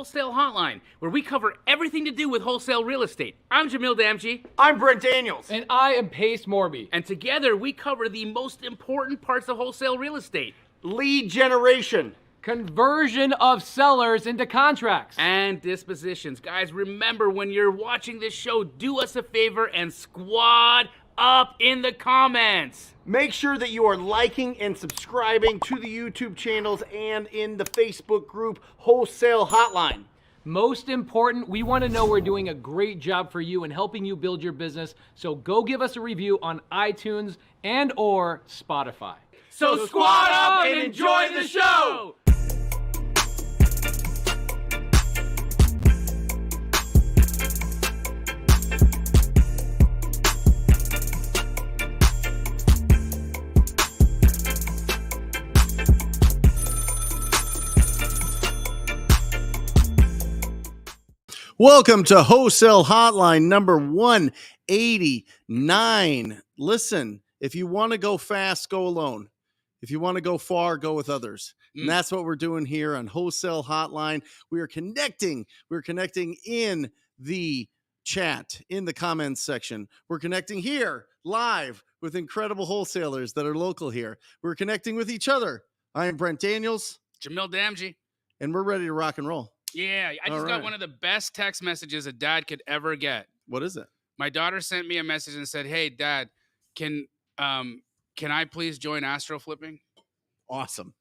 Wholesale Hotline, where we cover everything to do with wholesale real estate. I'm Jamil Damji. I'm Brent Daniels. And I am Pace Morby. And together we cover the most important parts of wholesale real estate. Lead generation. Conversion of sellers into contracts. And dispositions. Guys, remember when you're watching this show, do us a favor and squad up in the comments. Make sure that you are liking and subscribing to the YouTube channels and in the Facebook group Wholesale Hotline. Most important, we want to know we're doing a great job for you and helping you build your business. So go give us a review on iTunes and or Spotify. So squad up and enjoy the show! Welcome to Wholesale Hotline number 189. Listen, if you want to go fast, go alone. If you want to go far, go with others. And that's what we're doing here on Wholesale Hotline. We are connecting. We're connecting in the chat, in the comments section. We're connecting here live with incredible wholesalers that are local here. We're connecting with each other. I am Brent Daniels. Jamil Damji. And we're ready to rock and roll. Yeah, I just got one of the best text messages a dad could ever get. What is it? My daughter sent me a message and said, "Hey, Dad, can I please join Astro Flipping?" Awesome.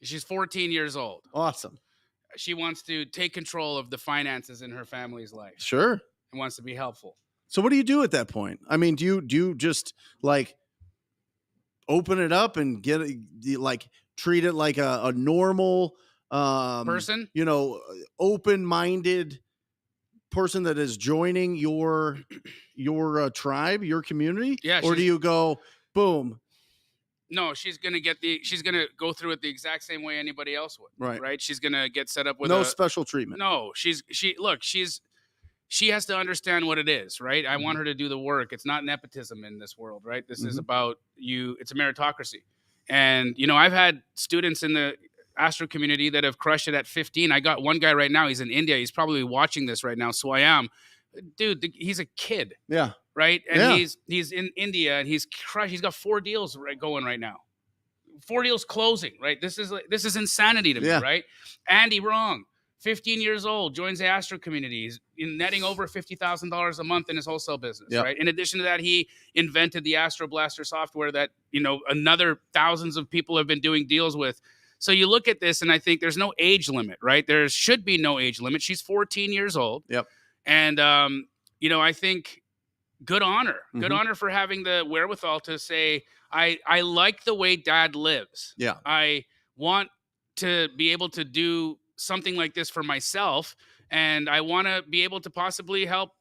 She's 14 years old. Awesome. She wants to take control of the finances in her family's life. Sure. And wants to be helpful. So what do you do at that point? I mean, do you just like open it up and get it, like treat it like a normal person, you know, open-minded person that is joining your tribe, your community? Yeah. Or do you go, boom? No, she's gonna go through it the exact same way anybody else would. Right. She's gonna get set up with no special treatment. No, she has to understand what it is, right? I want her to do the work. It's not nepotism in this world, right? This is about you. It's a meritocracy. And, you know, I've had students in the Astro community that have crushed it at 15. I got one guy right now. He's in India. He's probably watching this right now. So I am, dude. He's a kid. Yeah. Right. And he's in India and he's crushed. He's got 4 deals going right now. 4 deals closing. Right. This is insanity to me. Right. Andy Wrong, 15 years old, joins the Astro community. He's netting over $50,000 a month in his wholesale business. Right. In addition to that, he invented the Astro Blaster software that, you know, another thousands of people have been doing deals with. So you look at this and I think there's no age limit, right? There should be no age limit. She's 14 years old. Yep. And, you know, I think good honor for having the wherewithal to say, I like the way Dad lives. Yeah. I want to be able to do something like this for myself. And I want to be able to possibly help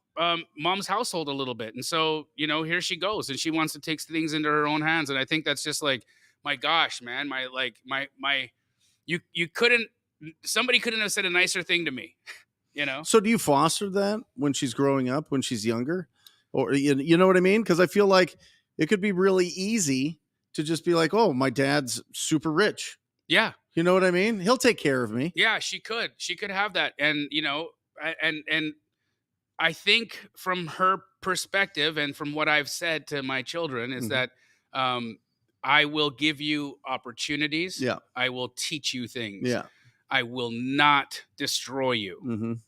Mom's household a little bit. And so, you know, here she goes and she wants to take things into her own hands. And I think that's just like, my gosh, man, somebody couldn't have said a nicer thing to me, you know? So do you foster that when she's growing up, when she's younger? Or, you know what I mean? Because I feel like it could be really easy to just be like, oh, my dad's super rich. Yeah. You know what I mean? He'll take care of me. Yeah, she could have that. And, you know, and I think from her perspective and from what I've said to my children is that, I will give you opportunities. Yeah. I will teach you things. Yeah. I will not destroy you.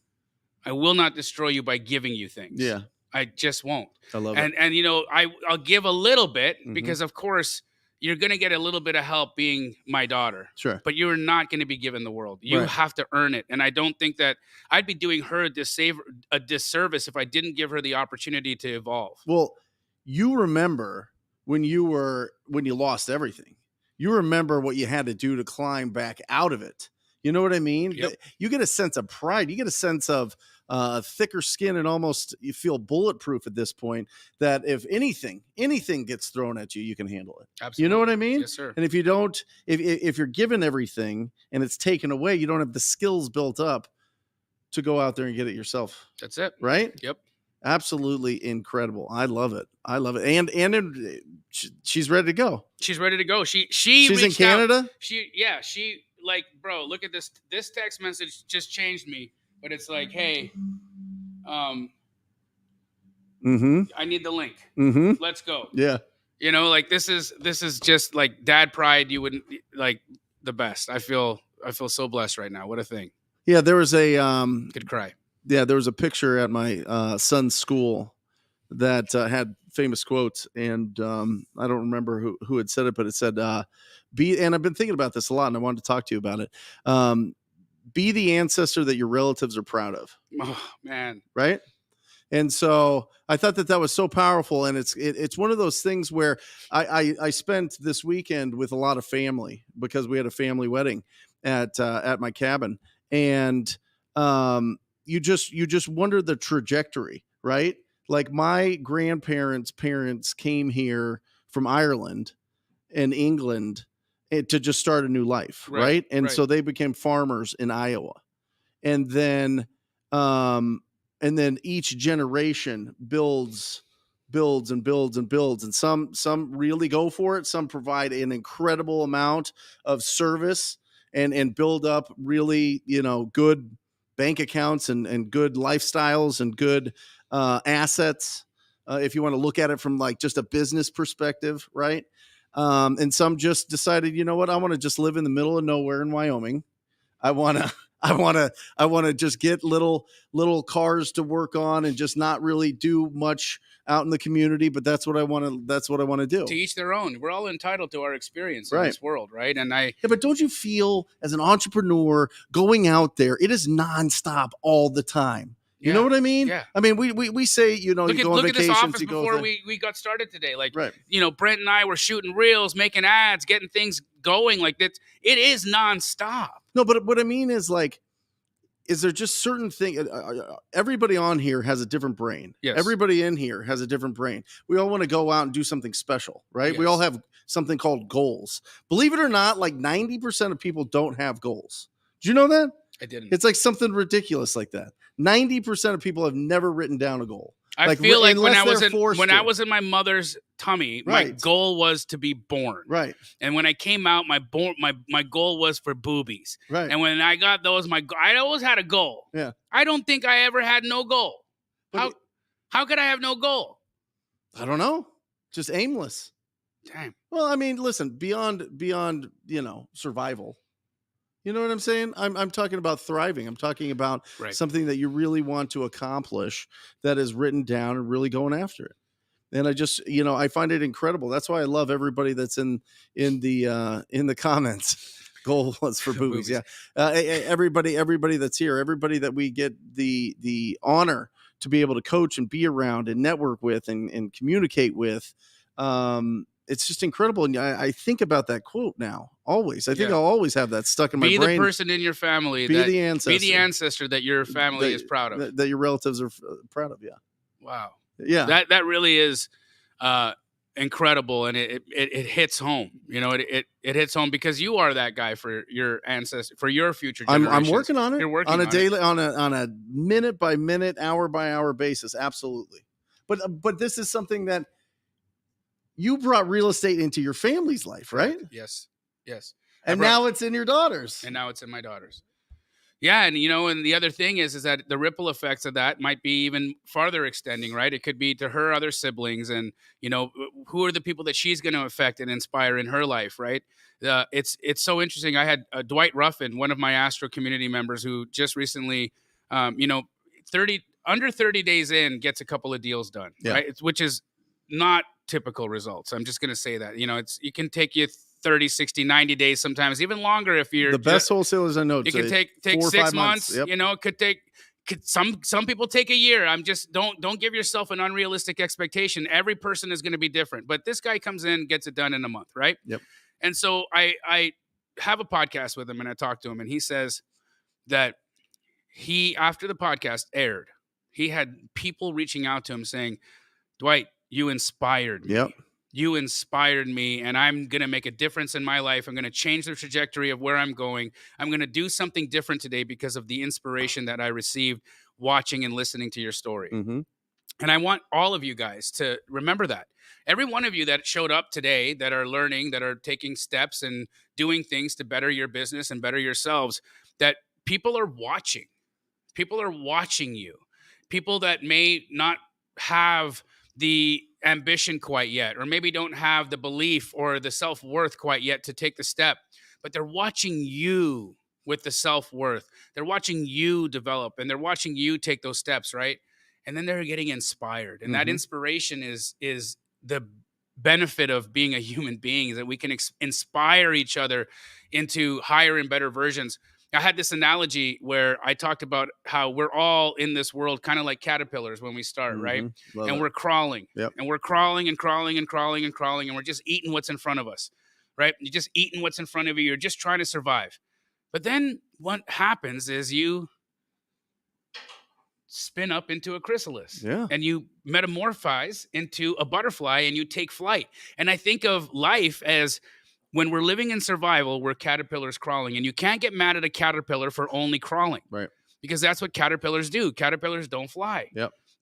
I will not destroy you by giving you things. Yeah. I just won't. I love it. And you know, I'll give a little bit because of course you're going to get a little bit of help being my daughter. Sure. But you're not going to be given the world. You have to earn it. And I don't think that I'd be doing her a disservice if I didn't give her the opportunity to evolve. Well, you remember when you lost everything, you remember what you had to do to climb back out of it. You know what I mean? Yep. You get a sense of pride. You get a sense of thicker skin and almost you feel bulletproof at this point that if anything gets thrown at you, you can handle it. Absolutely. You know what I mean? Yes, sir. And if you don't, if you're given everything and it's taken away, you don't have the skills built up to go out there and get it yourself. That's it. Right? Yep. Absolutely incredible. I love it. And she's ready to go. She's ready to go. She's in Canada. She like, bro, look at this. This text message just changed me but it's like, hey, Mm-hmm. I need the link. Mm-hmm. Let's go. Yeah. You know, like this is just like dad pride. You wouldn't like the best. I feel so blessed right now. What a thing. Yeah. There was a Could cry. Yeah, there was a picture at my son's school that had famous quotes, and I don't remember who had said it, but it said, and I've been thinking about this a lot, and I wanted to talk to you about it. Be the ancestor that your relatives are proud of. Oh man. Right. And so I thought that was so powerful. And it's one of those things where I spent this weekend with a lot of family because we had a family wedding at my cabin. And you just wonder the trajectory, right? Like my grandparents' parents came here from Ireland and England to just start a new life. Right. And so they became farmers in Iowa. And then each generation builds and builds and builds. And some really go for it. Some provide an incredible amount of service and build up really, good bank accounts and good lifestyles and good assets. If you want to look at it from like just a business perspective, right? And some just decided, you know what, I want to just live in the middle of nowhere in Wyoming. I want to just get little cars to work on and just not really do much out in the community. But that's what I want to do. To each their own. We're all entitled to our experience in Right. this world, right? And but don't you feel as an entrepreneur going out there, it is nonstop all the time. You know what I mean? Yeah. I mean, we say, you go on vacations. Look at this office before we got started today. Like, Brent and I were shooting reels, making ads, getting things going like that. It is nonstop. No, but what I mean is like, is there just certain things? Everybody on here has a different brain. Yes. Everybody in here has a different brain. We all want to go out and do something special, right? Yes. We all have something called goals. Believe it or not, like 90% of people don't have goals. Did you know that? I didn't. It's like something ridiculous like that. 90% of people have never written down a goal. I feel like when I was in my mother's tummy, my goal was to be born. Right. And when I came out, my goal was for boobies. Right. And when I got those, I always had a goal. Yeah. I don't think I ever had no goal. How could I have no goal? I don't know. Just aimless. Damn. Well, I mean, listen, beyond, survival. You know what I'm saying? I'm talking about thriving. I'm talking about something that you really want to accomplish that is written down and really going after it. And I just, I find it incredible. That's why I love everybody that's in the comments. Goal was for boobies. Yeah. Everybody that's here, everybody that we get the honor to be able to coach and be around and network with and communicate with. It's just incredible. And I think about that quote now, always. I think I'll always have that stuck in my brain. Be the person in your family. Be the ancestor that your family is proud of. That your relatives are proud of, yeah. Wow. Yeah. That really is incredible. And it hits home. It hits home because you are that guy for your ancestor, for your future generations. I'm working on it. You're working on a daily, on a minute by minute, hour by hour basis. Absolutely. But this is something that you brought real estate into your family's life, right? Yes. And now it's in your daughters. And now it's in my daughters. Yeah. And, and the other thing is that the ripple effects of that might be even farther extending, right? It could be to her other siblings and, who are the people that she's going to affect and inspire in her life, right? It's so interesting. I had Dwight Ruffin, one of my Astro community members who just recently, under 30 days in gets a couple of deals done, right? Which is not typical results. I'm just going to say that, it can take you 30, 60, 90 days, sometimes even longer. If you're the best wholesalers I know, it can take 6 months. Yep. It could take some people take a year. I'm just don't give yourself an unrealistic expectation. Every person is going to be different, but this guy comes in, gets it done in a month. Right. Yep. And so I have a podcast with him and I talked to him and he says that after the podcast aired, he had people reaching out to him saying, Dwight, you inspired me. Yep. You inspired me, and I'm going to make a difference in my life. I'm going to change the trajectory of where I'm going. I'm going to do something different today because of the inspiration that I received watching and listening to your story. Mm-hmm. And I want all of you guys to remember that. Every one of you that showed up today, that are learning, that are taking steps and doing things to better your business and better yourselves, that people are watching. People are watching you. People that may not have the ambition quite yet, or maybe don't have the belief or the self-worth quite yet to take the step, but they're watching you with the self-worth. They're watching you develop, and they're watching you take those steps, right? And then they're getting inspired. And that inspiration is the benefit of being a human being, is that we can inspire each other into higher and better versions. I had this analogy where I talked about how we're all in this world kind of like caterpillars when we start, right? And we're crawling, and we're crawling and crawling and crawling and crawling, and we're just eating what's in front of us, right? You're just eating what's in front of you. You're just trying to survive. But then what happens is you spin up into a chrysalis, and you metamorphize into a butterfly, and you take flight. And I think of life as, when we're living in survival, we're caterpillars crawling, and you can't get mad at a caterpillar for only crawling, right? Because that's what caterpillars do. Caterpillars don't fly.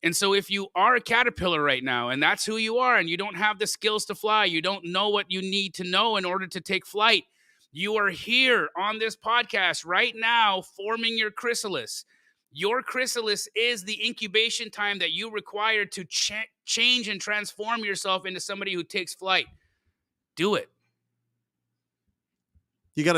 And so if you are a caterpillar right now, and that's who you are, and you don't have the skills to fly, you don't know what you need to know in order to take flight, you are here on this podcast right now forming your chrysalis. Your chrysalis is the incubation time that you require to change and transform yourself into somebody who takes flight. Do it. You got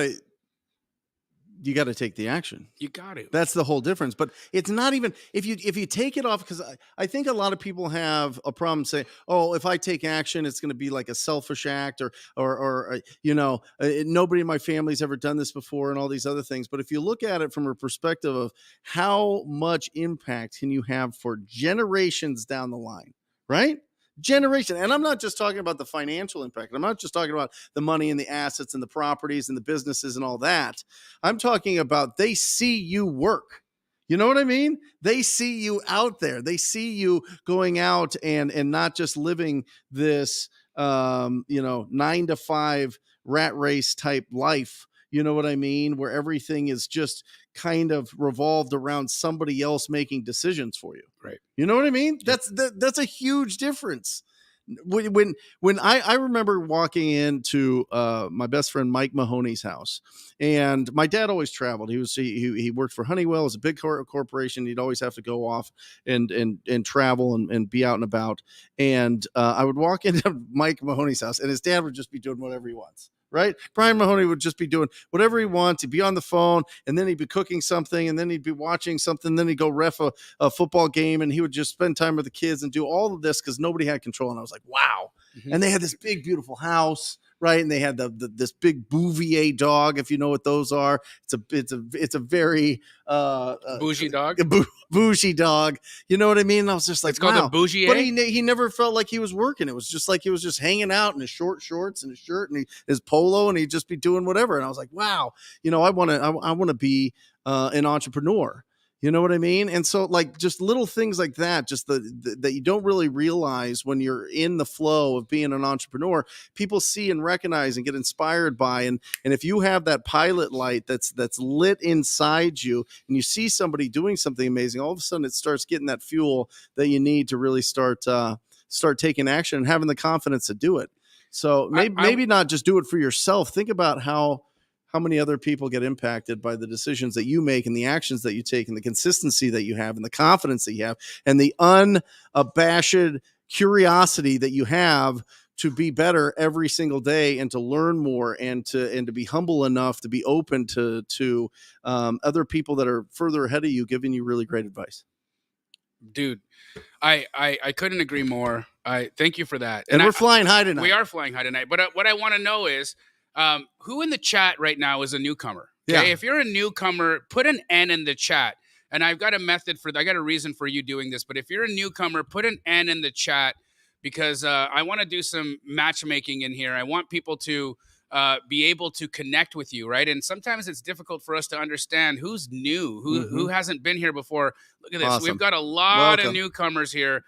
to take the action. You got to. That's the whole difference. But it's not even, if you take it off, because I think a lot of people have a problem saying, oh, if I take action, it's going to be like a selfish act, or nobody in my family's ever done this before, and all these other things. But if you look at it from a perspective of how much impact can you have for generations down the line, right? Generation. And I'm not just talking about the financial impact. I'm not just talking about the money and the assets and the properties and the businesses and all that. I'm talking about, they see you work. You know what I mean? They see you out there. They see you going out and not just living this 9-to-5 rat race type life. You know what I mean? Where everything is just kind of revolved around somebody else making decisions for you. Right. You know what I mean? That's a huge difference. When I remember walking into my best friend Mike Mahoney's house, and my dad always traveled. He worked for Honeywell. It was a big corporation. He'd always have to go off and travel and be out and about. And I would walk into Mike Mahoney's house, and his dad would just be doing whatever he wants. Right? Brian Mahoney would just be doing whatever he wants. He'd be on the phone, and then he'd be cooking something, and then he'd be watching something. Then he'd go ref a football game, and he would just spend time with the kids and do all of this because nobody had control. And I was like, wow. And they had this big, beautiful house, right? And they had this big Bouvier dog, if you know what those are. It's a very bougie dog. Bougie dog. You know what I mean? And I was just like, it's called a bougie. But he never felt like he was working. It was just like he was just hanging out in his short shorts and his shirt and his polo, and he'd just be doing whatever. And I was like, wow, I want to be an entrepreneur. You know what I mean? And so, like, just little things like that, just that you don't really realize when you're in the flow of being an entrepreneur, people see and recognize and get inspired by. And if you have that pilot light that's lit inside you, and you see somebody doing something amazing, all of a sudden it starts getting that fuel that you need to really start taking action and having the confidence to do it. So maybe not just do it for yourself. Think about how many other people get impacted by the decisions that you make and the actions that you take and the consistency that you have and the confidence that you have and the unabashed curiosity that you have to be better every single day and to learn more and to be humble enough to be open to other people that are further ahead of you, giving you really great advice. Dude, I couldn't agree more. I thank you for that. And we're flying high tonight. We are flying high tonight. But what I want to know is, who in the chat right now is a newcomer? Okay? Yeah. If you're a newcomer, put an N in the chat. And I've got a method I got a reason for you doing this. But if you're a newcomer, put an N in the chat, because I want to do some matchmaking in here. I want people to be able to connect with you, right? And sometimes it's difficult for us to understand who's new, who hasn't been here before. Look at this. Awesome. We've got a lot of newcomers here.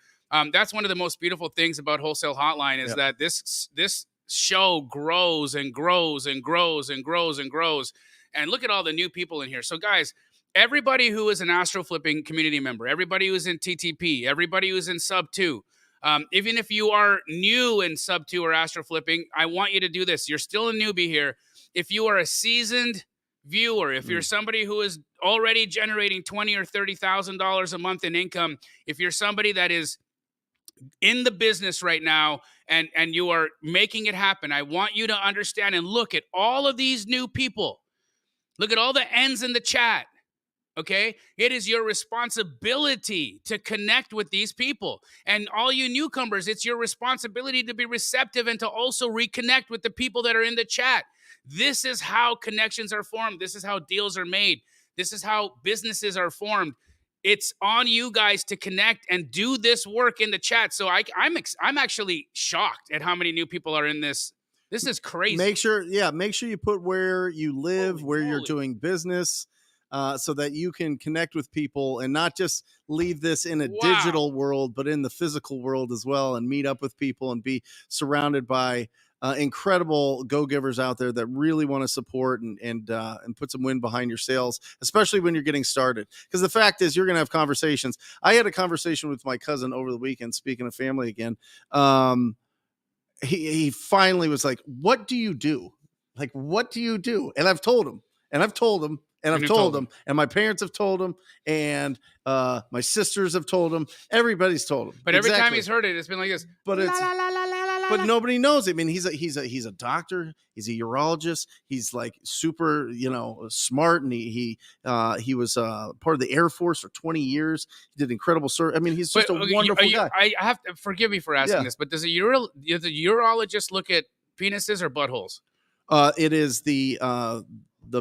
That's one of the most beautiful things about Wholesale Hotline is that this show grows and grows and grows and grows and grows. And look at all the new people in here. So guys, everybody who is an Astro Flipping community member, everybody who's in TTP, everybody who's in subto, even if you are new in subto or Astro Flipping, I want you to do this. You're still a newbie here. If you are a seasoned viewer, if you're somebody who is already generating $20,000 or $30,000 a month in income, if you're somebody that is in the business right now and you are making it happen, I want you to understand and look at all of these new people. Look at all the N's in the chat. Okay? It is your responsibility to connect with these people. And all you newcomers, it's your responsibility to be receptive and to also reconnect with the people that are in the chat. This is how connections are formed. This is how deals are made. This is how businesses are formed. It's on you guys to connect and do this work in the chat. So I'm actually shocked at how many new people are in this. This is crazy. Make sure you put where you live, where you're doing business, so that you can connect with people and not just leave this in a digital world, but in the physical world as well, and meet up with people and be surrounded by incredible go-givers out there that really want to support and put some wind behind your sales, especially when you're getting started. Because the fact is, you're going to have conversations. I had a conversation with my cousin over the weekend, speaking of family again. He finally was like, what do you do? Like, what do you do? And I've told him, and I've told him, and I've told him, and my parents have told him, and my sisters have told him. Everybody's told him. But every time he's heard it, it's been like this. But it's but nobody knows. I mean, he's a doctor. He's a urologist. He's like super, smart, and he was part of the Air Force for 20 years. He did incredible service. I mean, he's just a wonderful guy. I have to forgive me for asking this, but does the urologist look at penises or buttholes? It is the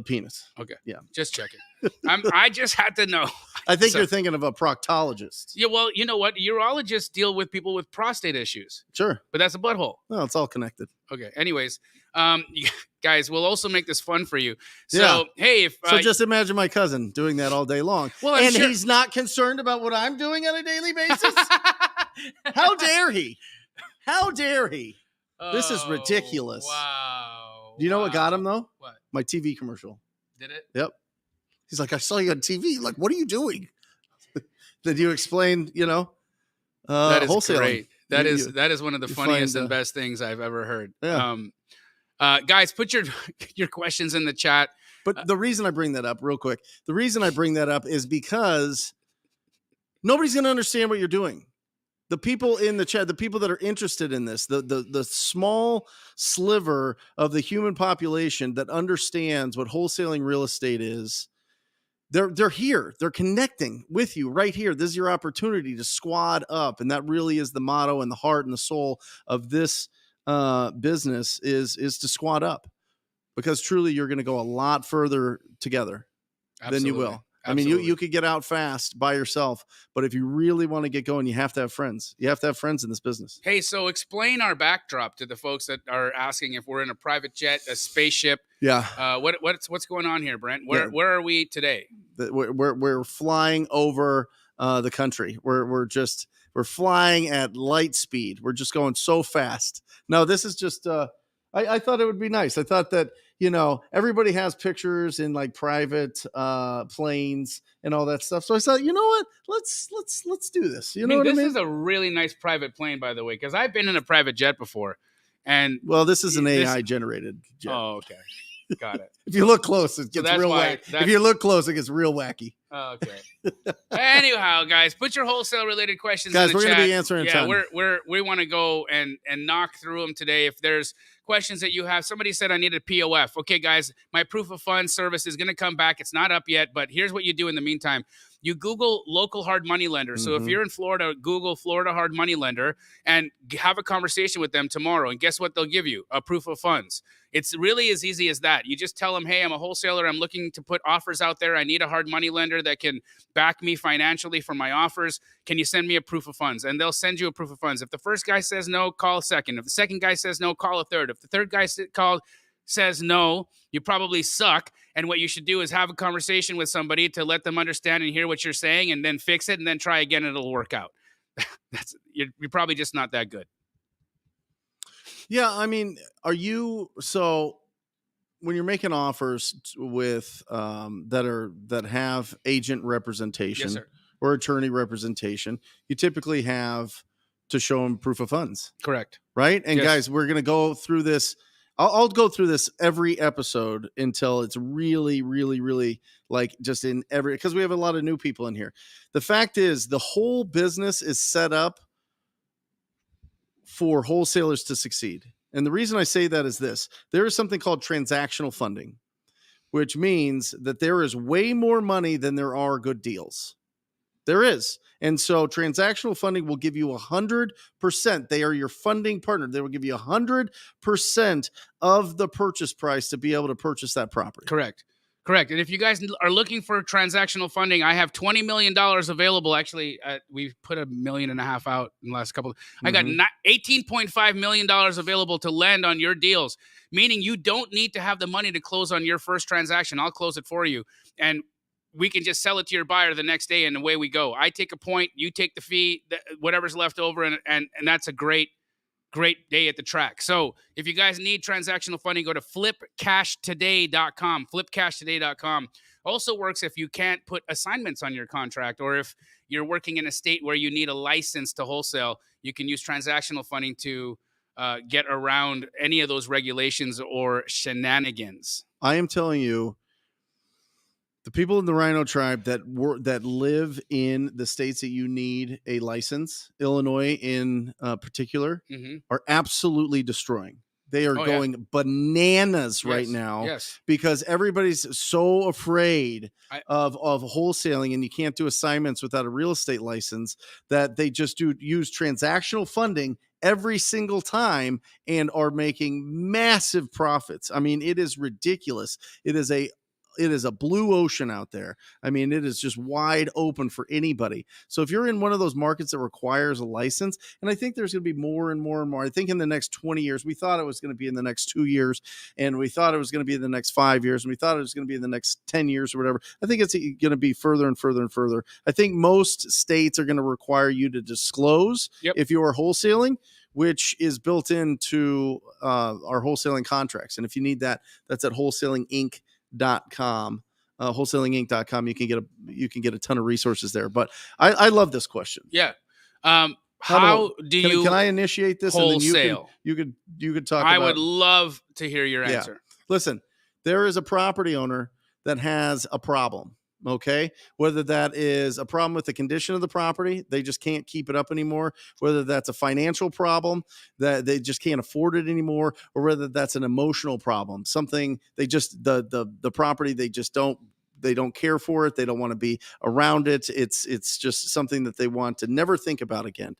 penis. Okay. Yeah. Just checking. I just had to know. I think you're thinking of a proctologist. Yeah. Well, you know what? Urologists deal with people with prostate issues. Sure. But that's a butthole. Well, it's all connected. Okay. Anyways, guys, we'll also make this fun for you. So, hey, so just imagine my cousin doing that all day long. Well, he's not concerned about what I'm doing on a daily basis. How dare he? How dare he? This is ridiculous. Wow. Do you know what got him though? What? My TV commercial. Did it? Yep. He's like, I saw you on TV. Like, what are you doing? Then you explained, that is wholesaling. Great. That is one of the funniest and best things I've ever heard. Yeah. Guys, put your questions in the chat. But the reason I bring that up real quick, is because nobody's going to understand what you're doing. The people in the chat, the people that are interested in this, the small sliver of the human population that understands what wholesaling real estate is, they're here. They're connecting with you right here. This is your opportunity to squad up. And that really is the motto and the heart and the soul of this business is to squad up, because truly you're going to go a lot further together than you will. Absolutely. I mean, you could get out fast by yourself, but if you really want to get going, you have to have friends. You have to have friends in this business. Hey, so explain our backdrop to the folks that are asking if we're in a private jet, a spaceship. Yeah. What's going on here, Brent? Where are we today? We're flying over the country. We're flying at light speed. We're just going so fast. No, this is just. I thought it would be nice. I thought that, everybody has pictures in like private planes and all that stuff. So I thought, you know what? Let's do this. This is a really nice private plane, by the way, because I've been in a private jet before. And this is an AI generated jet. Oh, okay. Got it. If you look close, it gets real wacky. If you look close, it gets real wacky. Okay. Anyhow, guys, put your wholesale related questions guys, in the we're chat. Gonna be answering yeah, we want to go and knock through them today. If there's questions that you have, somebody said I need a POF. Okay, guys, my proof of funds service is going to come back. It's not up yet, but here's what you do in the meantime. You Google local hard money lender. So if you're in Florida, Google Florida hard money lender and have a conversation with them tomorrow. And guess what they'll give you? A proof of funds. It's really as easy as that. You just tell them, hey, I'm a wholesaler. I'm looking to put offers out there. I need a hard money lender that can back me financially for my offers. Can you send me a proof of funds? And they'll send you a proof of funds. If the first guy says no, call a second. If the second guy says no, call a third. If the third guy says no, you probably suck. And what you should do is have a conversation with somebody to let them understand and hear what you're saying, and then fix it and then try again and it'll work out. You're probably just not that good. Yeah, I mean, so when you're making offers with that have agent representation, yes, sir, or attorney representation, you typically have to show them proof of funds. Correct. Right? And yes, guys, we're going to go through this I'll go through this every episode until it's really, really, really like just in every, because we have a lot of new people in here. The fact is, the whole business is set up for wholesalers to succeed. And the reason I say that is this: there is something called transactional funding, which means that there is way more money than there are good deals. There is. And so transactional funding will give you 100%. They are your funding partner. They will give you 100% of the purchase price to be able to purchase that property. Correct. And if you guys are looking for transactional funding, I have $20 million available. Actually, we've put $1.5 million out in the last couple. I got $18.5 million available to lend on your deals, meaning you don't need to have the money to close on your first transaction. I'll close it for you. And we can just sell it to your buyer the next day, and away we go. I take a point, you take the fee, whatever's left over, and that's a great day at the track. So if you guys need transactional funding, go to flipcashtoday.com. Flipcashtoday.com. Also works if you can't put assignments on your contract, or if you're working in a state where you need a license to wholesale, you can use transactional funding to get around any of those regulations or shenanigans. I am telling you, the people in the Rhino Tribe that live in the states that you need a license, Illinois in particular, are absolutely destroying. They are going bananas right now because everybody's so afraid of wholesaling, and you can't do assignments without a real estate license, that they just use transactional funding every single time and are making massive profits. I mean, it is ridiculous. It is a blue ocean out there. I mean, it is just wide open for anybody. So if you're in one of those markets that requires a license, and I think there's going to be more and more and more, I think in the next 20 years, we thought it was going to be in the next 2 years, and we thought it was going to be in the next 5 years, and we thought it was going to be in the next 10 years or whatever. I think it's going to be further and further and further. I think most states are going to require you to disclose if you are wholesaling, which is built into our wholesaling contracts. And if you need that, that's at wholesalinginc.com. Wholesalinginc.com. You can get a ton of resources there. But I love this question. Yeah. How do you can I initiate this wholesale? And then you could talk I about. would love to hear your answer. Yeah. Listen, there is a property owner that has a problem. Okay. Whether that is a problem with the condition of the property, they just can't keep it up anymore. Whether that's a financial problem that they just can't afford it anymore, or whether that's an emotional problem, something they just, the property, they don't care for it. They don't want to be around it. It's just something that they want to never think about again.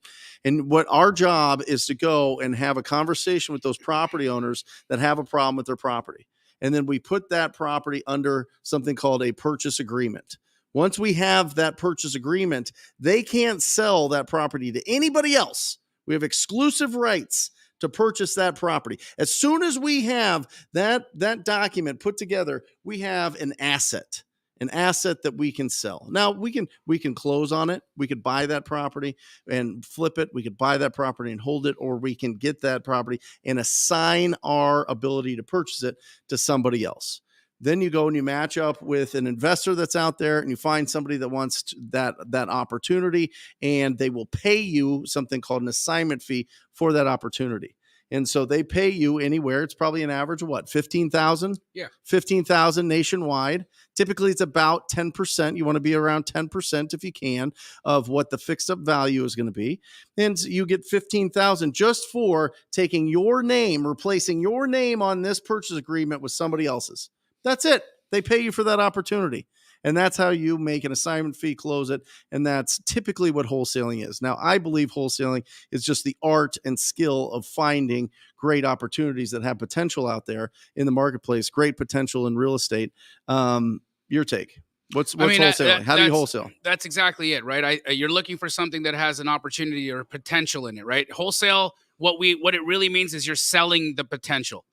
And what our job is to go and have a conversation with those property owners that have a problem with their property. And then we put that property under something called a purchase agreement. Once we have that purchase agreement, they can't sell that property to anybody else. We have exclusive rights to purchase that property. As soon as we have that document put together, we have an asset that we can sell. Now we can close on it. We could buy that property and flip it. We could buy that property and hold it, or we can get that property and assign our ability to purchase it to somebody else. Then you go and you match up with an investor that's out there, and you find somebody that wants that opportunity, and they will pay you something called an assignment fee for that opportunity. And so they pay you anywhere. It's probably an average of what, 15,000? Yeah. 15,000 nationwide. Typically it's about 10%. You want to be around 10% if you can of what the fixed up value is going to be. And you get 15,000 just for taking your name, replacing your name on this purchase agreement with somebody else's. That's it. They pay you for that opportunity. And that's how you make an assignment fee, close it. And that's typically what wholesaling is. Now, I believe wholesaling is just the art and skill of finding great opportunities that have potential out there in the marketplace, great potential in real estate. Your take. What's wholesaling? How do you wholesale? That's exactly it, right? You're looking for something that has an opportunity or potential in it, right? Wholesale, what it really means is you're selling the potential.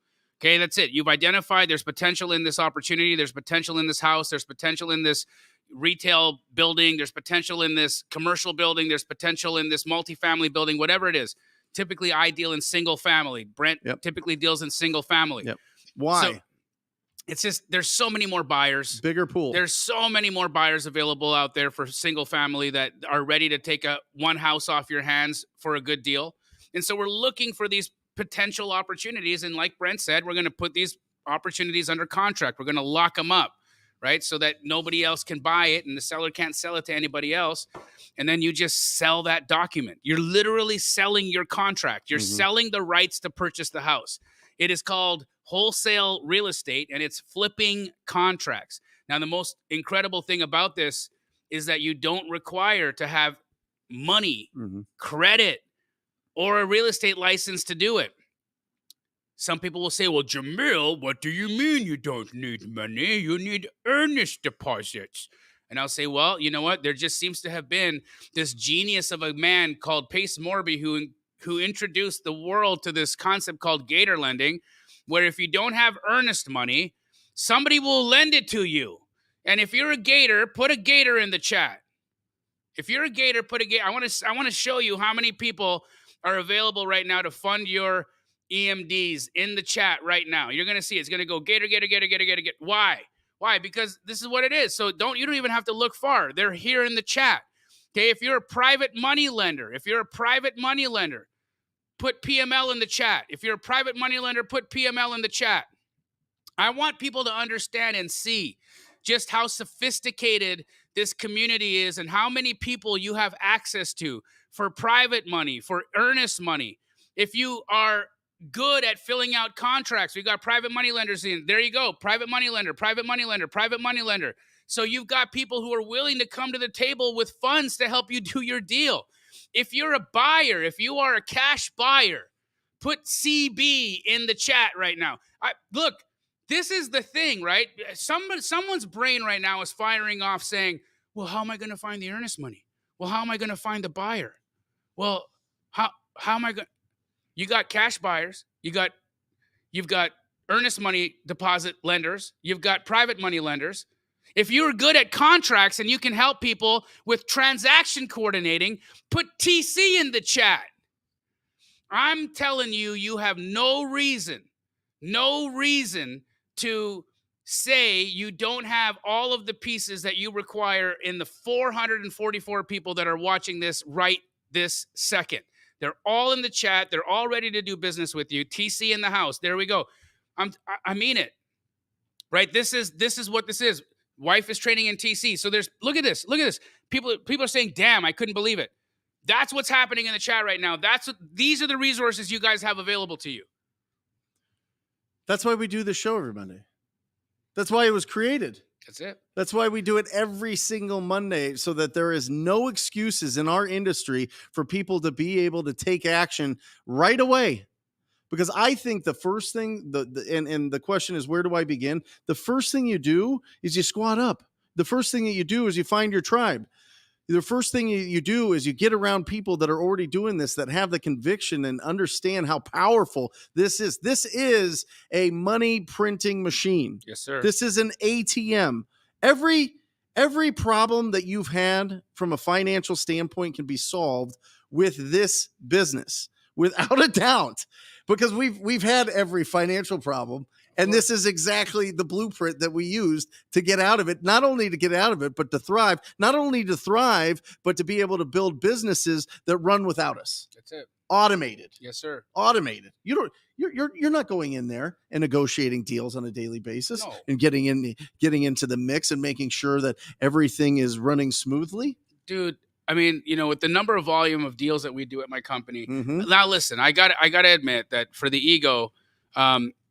Okay, that's it. You've identified there's potential in this opportunity. There's potential in this house. There's potential in this retail building. There's potential in this commercial building. There's potential in this multifamily building, whatever it is. Typically, I deal in single family. Brent typically deals in single family. Yep. Why? So it's just there's so many more buyers. Bigger pool. There's so many more buyers available out there for single family that are ready to take one house off your hands for a good deal. And so we're looking for these potential opportunities. And like Brent said, we're going to put these opportunities under contract. We're going to lock them up, right? So that nobody else can buy it and the seller can't sell it to anybody else. And then you just sell that document. You're literally selling your contract. You're selling the rights to purchase the house. It is called wholesale real estate, and it's flipping contracts. Now, the most incredible thing about this is that you don't require to have money, credit, or a real estate license to do it. Some people will say, well, Jamil, what do you mean you don't need money? You need earnest deposits. And I'll say, well, you know what? There just seems to have been this genius of a man called Pace Morby who introduced the world to this concept called gator lending, where if you don't have earnest money, somebody will lend it to you. And if you're a gator, put a gator in the chat. If you're a gator, put a gator. I want to show you how many people are available right now to fund your EMDs in the chat right now. You're going to see it's going to go gator, gator, gator, gator, gator, gator. Why? Why? Because this is what it is. So you don't even have to look far. They're here in the chat. Okay, if you're a private money lender, put PML in the chat. If you're a private money lender, put PML in the chat. I want people to understand and see just how sophisticated this community is and how many people you have access to for private money, for earnest money. If you are good at filling out contracts, we got private money lenders in. There you go. Private money lender, private money lender, private money lender. So you've got people who are willing to come to the table with funds to help you do your deal. If you're a buyer, if you are a cash buyer, put CB in the chat right now. Look, this is the thing, right? Someone's brain right now is firing off saying, well, how am I going to find the earnest money? Well, how am I going to find the buyer? Well, how am I going? You got cash buyers. You've got earnest money deposit lenders. You've got private money lenders. If you're good at contracts and you can help people with transaction coordinating, put TC in the chat. I'm telling you, you have no reason to say you don't have all of the pieces that you require in the 444 people that are watching this right this second. They're all in the chat. They're all ready to do business with you. TC in the house. There we go. I mean it, right? This is what this is. Wife is training in TC. So look at this. People are saying, damn, I couldn't believe it. That's what's happening in the chat right now. These are the resources you guys have available to you. That's why we do the show every Monday. That's why it was created. That's it. That's why we do it every single Monday, so that there is no excuses in our industry for people to be able to take action right away. Because I think the first thing, and the question is, where do I begin? The first thing you do is you squat up. The first thing that you do is you find your tribe. The first thing you do is you get around people that are already doing this, that have the conviction and understand how powerful this is. This is a money printing machine. Yes, sir. This is an ATM. Every problem that you've had from a financial standpoint can be solved with this business, without a doubt, because we've had every financial problem. And this is exactly the blueprint that we used to get out of it, not only to get out of it, but to thrive, not only to thrive, but to be able to build businesses that run without us. That's it. Automated. Yes, sir. Automated. You're not going in there and negotiating deals on a daily basis. No. And getting into the mix and making sure that everything is running smoothly. Dude, I mean, with the number of volume of deals that we do at my company. Now listen, I got to admit that for the ego,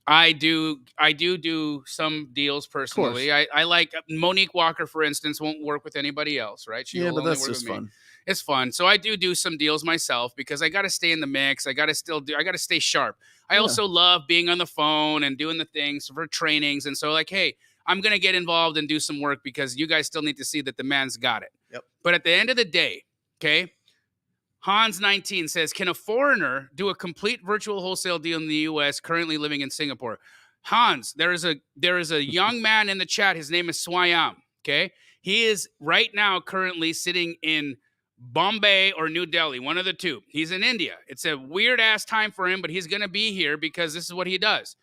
I do some deals personally. I like Monique Walker, for instance, won't work with anybody else, right? Yeah, but that's just fun. It's fun. So I do some deals myself because I got to stay in the mix. I got to stay sharp. I also love being on the phone and doing the things for trainings. And so hey, I'm going to get involved and do some work because you guys still need to see that the man's got it. Yep. But at the end of the day, okay, Hans19 says, can a foreigner do a complete virtual wholesale deal in the U.S. currently living in Singapore? Hans, there is a young man in the chat. His name is Swayam, okay? He is right now currently sitting in Bombay or New Delhi, one of the two. He's in India. It's a weird-ass time for him, but he's going to be here because this is what he does.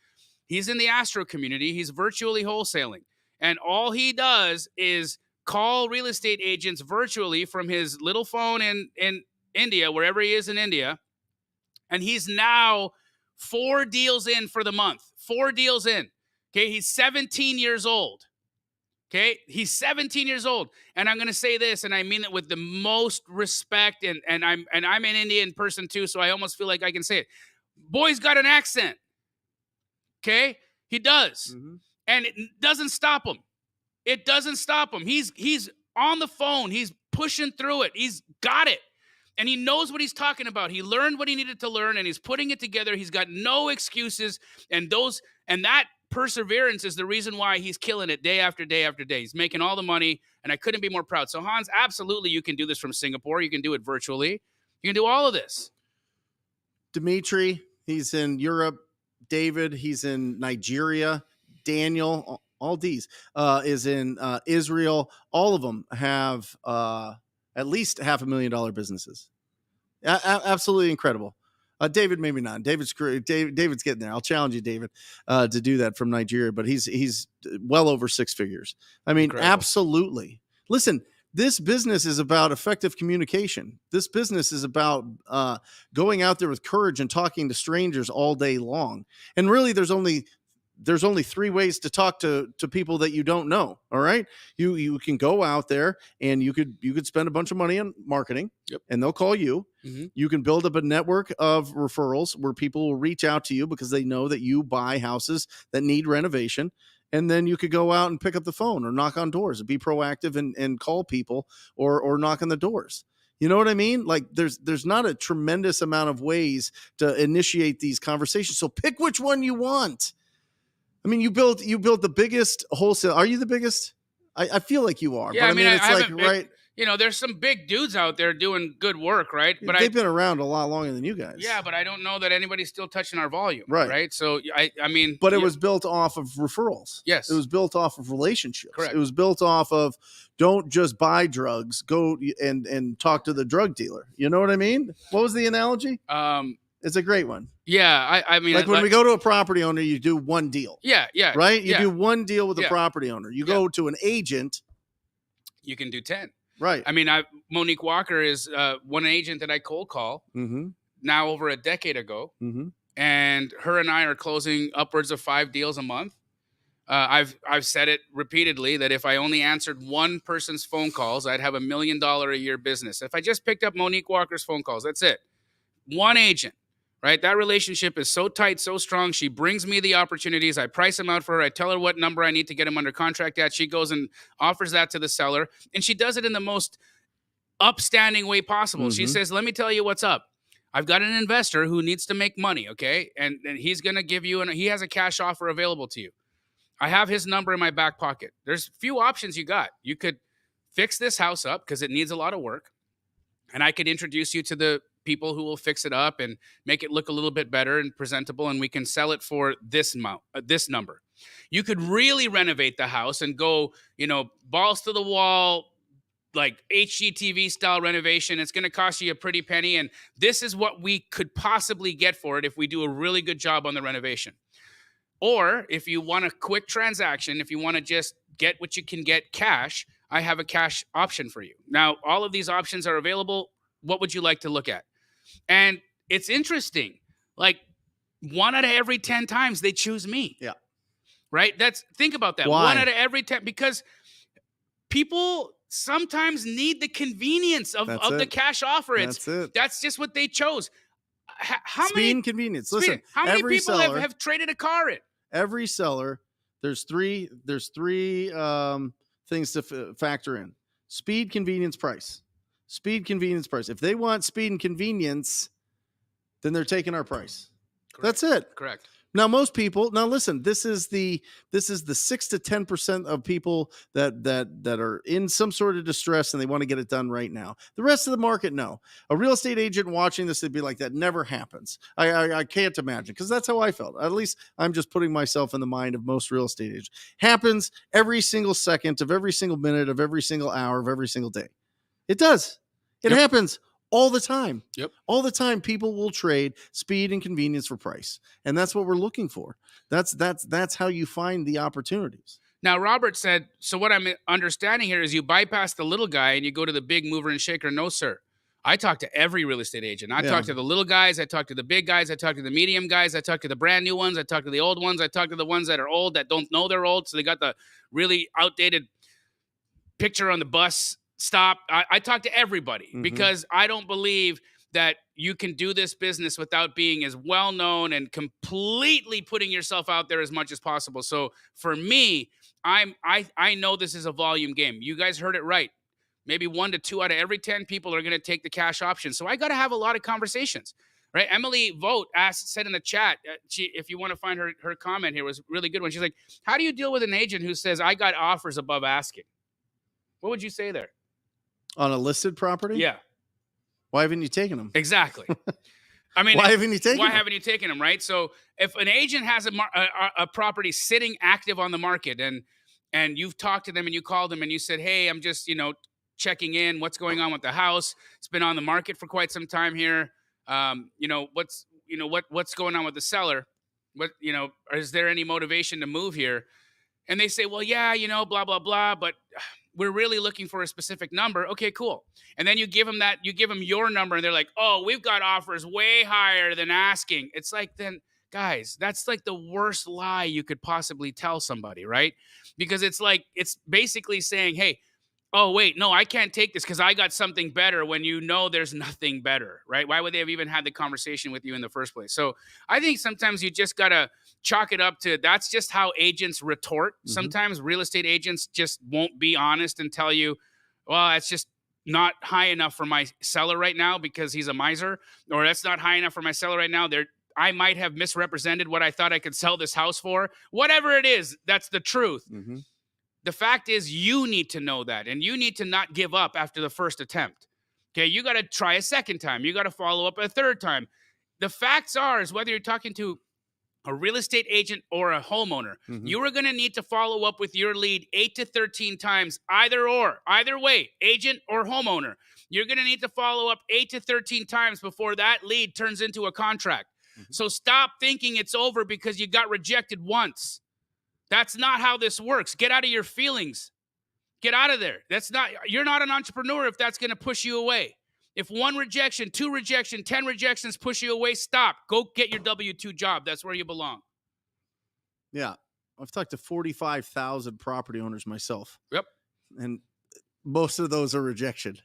He's in the Astro community. He's virtually wholesaling. And all he does is call real estate agents virtually from his little phone in India, wherever he is in India. And he's now 4 deals in for the month. 4 deals in. Okay, he's 17 years old. Okay, he's 17 years old, and I'm going to say this, and I mean it with the most respect, and I'm an Indian person too, so I almost feel like I can say it. Boy's got an accent. Okay, he does, and it doesn't stop him. It doesn't stop him. He's on the phone. He's pushing through it. He's got it, and he knows what he's talking about. He learned what he needed to learn, and he's putting it together. He's got no excuses, and that perseverance is the reason why he's killing it day after day after day. He's making all the money, and I couldn't be more proud. So, Hans, absolutely, you can do this from Singapore. You can do it virtually. You can do all of this. Dimitri, he's in Europe. David, he's in Nigeria. Daniel, all these, is in Israel. All of them have at least $500,000 businesses. Absolutely incredible. David, maybe not. David's getting there. I'll challenge you, David, to do that from Nigeria, but he's well over 6 figures. I mean, incredible. Absolutely. Listen, this business is about effective communication. This business is about going out there with courage and talking to strangers all day long. And really, there's only 3 ways to talk to people that you don't know. All right. You can go out there and you could spend a bunch of money on marketing, and they'll call you. You can build up a network of referrals where people will reach out to you because they know that you buy houses that need renovation. And then you could go out and pick up the phone or knock on doors and be proactive and call people or knock on the doors. You know what I mean? Like there's not a tremendous amount of ways to initiate these conversations. So pick which one you want. I mean, you built the biggest wholesale. Are you the biggest? I feel like you are. Yeah, but I mean, right. You know, there's some big dudes out there doing good work, right? But they've been around a lot longer than you guys. Yeah, but I don't know that anybody's still touching our volume, right? So I mean, but it was built off of referrals. Yes, it was built off of relationships. Correct. It was built off of don't just buy drugs, go and talk to the drug dealer. You know what I mean? What was the analogy? It's a great one. Yeah, I mean, like when we go to a property owner, you do one deal. Yeah, right. You do one deal with the property owner. You go to an agent, you can do 10. Right. I mean, Monique Walker is one agent that I cold call now over a decade ago, and her and I are closing upwards of 5 deals a month. I've said it repeatedly that if I only answered one person's phone calls, I'd have $1 million a year business. If I just picked up Monique Walker's phone calls, that's it. One agent. Right? That relationship is so tight, so strong. She brings me the opportunities. I price them out for her. I tell her what number I need to get them under contract at. She goes and offers that to the seller. And she does it in the most upstanding way possible. She says, let me tell you what's up. I've got an investor who needs to make money, okay? And he's going to give you, he has a cash offer available to you. I have his number in my back pocket. There's few options you got. You could fix this house up because it needs a lot of work. And I could introduce you to the people who will fix it up and make it look a little bit better and presentable, and we can sell it for this amount, this number. You could really renovate the house and go, balls to the wall, like HGTV style renovation. It's going to cost you a pretty penny, and this is what we could possibly get for it if we do a really good job on the renovation. Or if you want a quick transaction, if you want to just get what you can get cash, I have a cash option for you. Now, all of these options are available. What would you like to look at? And it's interesting. Like 1 out of every 10 times they choose me. Yeah. Right? Think about that. Why? 1 out of every 10, because people sometimes need the convenience of the cash offer. That's just what they chose. Speed and convenience. Listen, how many people have traded a car in? Every seller, there's three things to factor in: speed, convenience, price. Speed, convenience, price. If they want speed and convenience, then they're taking our price. Correct. That's it. Correct. Now, most people. Now, listen. This is the 6 to 10% of people that are in some sort of distress and they want to get it done right now. The rest of the market, no. A real estate agent watching this would be like, that never happens. I can't imagine, because that's how I felt. At least I'm just putting myself in the mind of most real estate agents. Happens every single second of every single minute of every single hour of every single day. It does. It happens all the time. Yep. All the time, people will trade speed and convenience for price. And that's what we're looking for. That's how you find the opportunities. Now, Robert said, so what I'm understanding here is you bypass the little guy and you go to the big mover and shaker. No, sir. I talk to every real estate agent. I talk to the little guys. I talk to the big guys. I talk to the medium guys. I talk to the brand new ones. I talk to the old ones. I talk to the ones that are old that don't know they're old. So they got the really outdated picture on the bus stop. I talk to everybody because I don't believe that you can do this business without being as well known and completely putting yourself out there as much as possible. So for me, I know this is a volume game. You guys heard it right. Maybe 1 to 2 out of every 10 people are going to take the cash option. So I got to have a lot of conversations, right? Emily Vogt said in the chat, if you want to find her comment here, was a really good one. She's like, how do you deal with an agent who says, I got offers above asking? What would you say there? On a listed property? Yeah. Why haven't you taken them? Exactly. I mean, why haven't you taken them, right? So if an agent has a property sitting active on the market and you've talked to them and you called them and you said, hey, I'm just, checking in, what's going on with the house? It's been on the market for quite some time here. What's going on with the seller? Is there any motivation to move here? And they say, well, yeah, blah, blah, blah, but we're really looking for a specific number. Okay, cool. And then you give them your number and they're like, oh, we've got offers way higher than asking. It's like, then guys, that's like the worst lie you could possibly tell somebody, right? Because it's basically saying, hey, oh, wait, no, I can't take this because I got something better when there's nothing better, right? Why would they have even had the conversation with you in the first place? So I think sometimes you just got to chalk it up to that's just how agents retort. Sometimes real estate agents just won't be honest and tell you, well, it's just not high enough for my seller right now because he's a miser, or that's not high enough for my seller right now. I might have misrepresented what I thought I could sell this house for. Whatever it is, that's the truth. The fact is you need to know that, and you need to not give up after the first attempt. Okay, you got to try a second time. You got to follow up a third time. The facts are is whether you're talking to a real estate agent or a homeowner, you are going to need to follow up with your lead 8 to 13 times, either way, agent or homeowner. You're going to need to follow up 8 to 13 times before that lead turns into a contract. So stop thinking it's over because you got rejected once. That's not how this works. Get out of your feelings. Get out of there. You're not an entrepreneur if that's going to push you away. If 1 rejection, 2 rejection, 10 rejections push you away, stop. Go get your W-2 job. That's where you belong. Yeah. I've talked to 45,000 property owners myself. Yep. And most of those are rejection.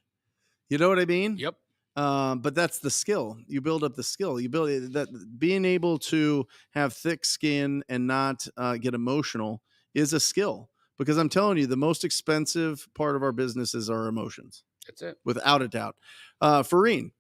You know what I mean? Yep. But that's the skill. You build up the skill. You build that. Being able to have thick skin and not get emotional is a skill. Because I'm telling you, the most expensive part of our business is our emotions. That's it, without a doubt. Farheen,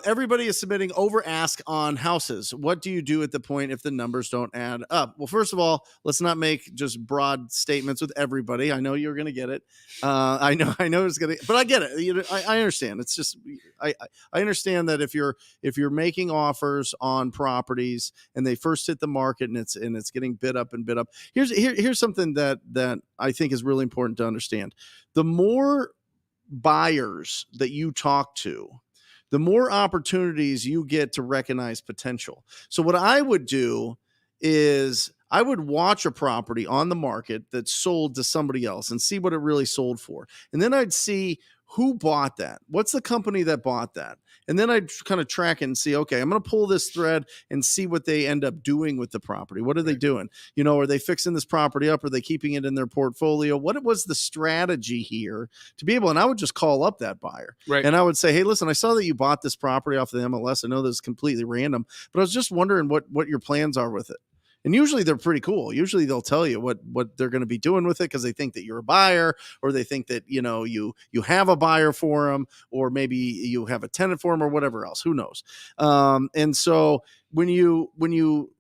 everybody is submitting over ask on houses. What do you do at the point if the numbers don't add up? Well, first of all, let's not make just broad statements with everybody. I know you're going to get it. I know it's going to, but I get it. I understand. It's just, I understand that if you're making offers on properties and they first hit the market and it's getting bid up and bid up. Here's something that I think is really important to understand. The more buyers that you talk to, the more opportunities you get to recognize potential. So what I would do is I would watch a property on the market that sold to somebody else and see what it really sold for. And then I'd see who bought that. What's the company that bought that? And then I'd kind of track it and see, okay, I'm going to pull this thread and see what they end up doing with the property. What are they doing? Are they fixing this property up? Are they keeping it in their portfolio? What was the strategy here to be able, and I would just call up that buyer. Right. And I would say, hey, listen, I saw that you bought this property off the MLS. I know this is completely random, but I was just wondering what your plans are with it. And usually they're pretty cool. Usually they'll tell you what they're going to be doing with it because they think that you're a buyer, or they think that, you have a buyer for them, or maybe you have a tenant for them, or whatever else. Who knows? And so when you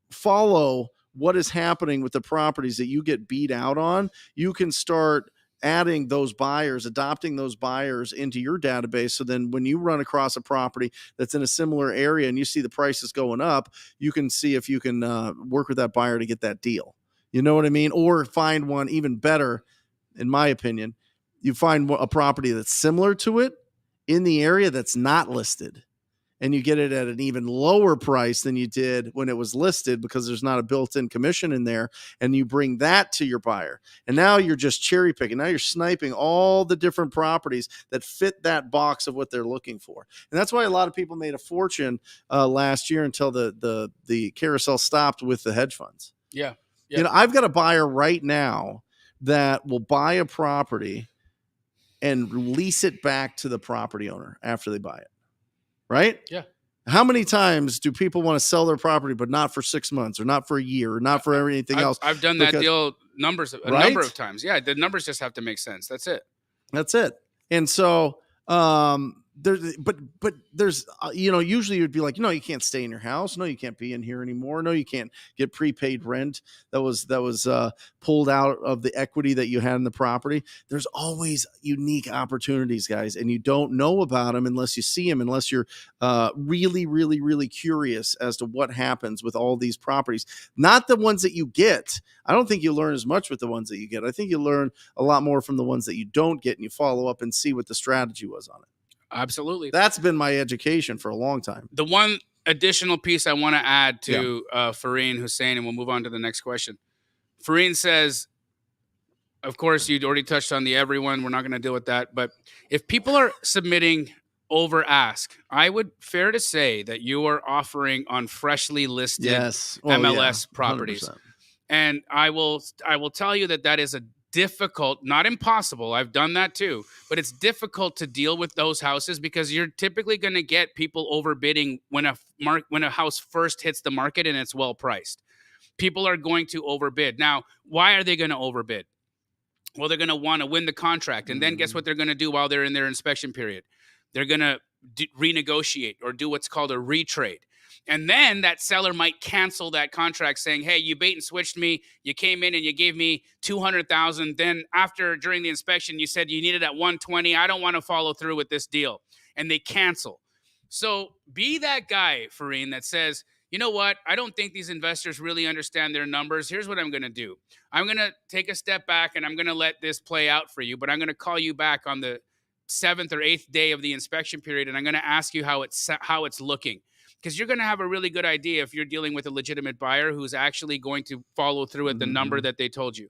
follow what is happening with the properties that you get beat out on, you can start adding those buyers, adopting those buyers into your database. So then when you run across a property that's in a similar area and you see the prices going up, you can see if you can work with that buyer to get that deal. You know what I mean? Or find one even better, in my opinion. You find a property that's similar to it in the area that's not listed, and you get it at an even lower price than you did when it was listed because there's not a built-in commission in there, and you bring that to your buyer. And now you're just cherry picking. Now you're sniping all the different properties that fit that box of what they're looking for. And that's why a lot of people made a fortune last year until the carousel stopped with the hedge funds. Yeah. You know, I've got a buyer right now that will buy a property and lease it back to the property owner after they buy it. Right? Yeah. How many times do people want to sell their property, but not for 6 months or not for a year or not for anything else? I've done that deal a number of times. Yeah. The numbers just have to make sense. That's it. And so, there's usually you'd be like, no, you can't stay in your house. No, you can't be in here anymore. No, you can't get prepaid rent that was pulled out of the equity that you had in the property. There's always unique opportunities, guys, and you don't know about them unless you see them, unless you're really, really, really curious as to what happens with all these properties. Not the ones that you get. I don't think you learn as much with the ones that you get. I think you learn a lot more from the ones that you don't get, and you follow up and see what the strategy was on it. Absolutely. That's been my education for a long time. The one additional piece I want to add to Fareen Hussein, and we'll move on to the next question. Fareen says, of course, you'd already touched on the everyone. We're not going to deal with that. But if people are submitting over ask, I would fair to say that you are offering on freshly listed MLS properties. 100%. And I will tell you that is a difficult, not impossible. I've done that too, but it's difficult to deal with those houses because you're typically going to get people overbidding when a house first hits the market and it's well priced. People are going to overbid. Now, why are they going to overbid? Well, they're going to want to win the contract, and then guess what they're going to do while they're in their inspection period? They're going to renegotiate or do what's called a retrade. And then that seller might cancel that contract saying, hey, you bait and switched me. You came in and you gave me $200,000. Then during the inspection, you said you needed at 120. I don't want to follow through with this deal. And they cancel. So be that guy, Fareen, that says, you know what? I don't think these investors really understand their numbers. Here's what I'm going to do. I'm going to take a step back and I'm going to let this play out for you. But I'm going to call you back on the 7th or 8th day of the inspection period. And I'm going to ask you how it's looking. Because you're going to have a really good idea if you're dealing with a legitimate buyer who's actually going to follow through at the number that they told you.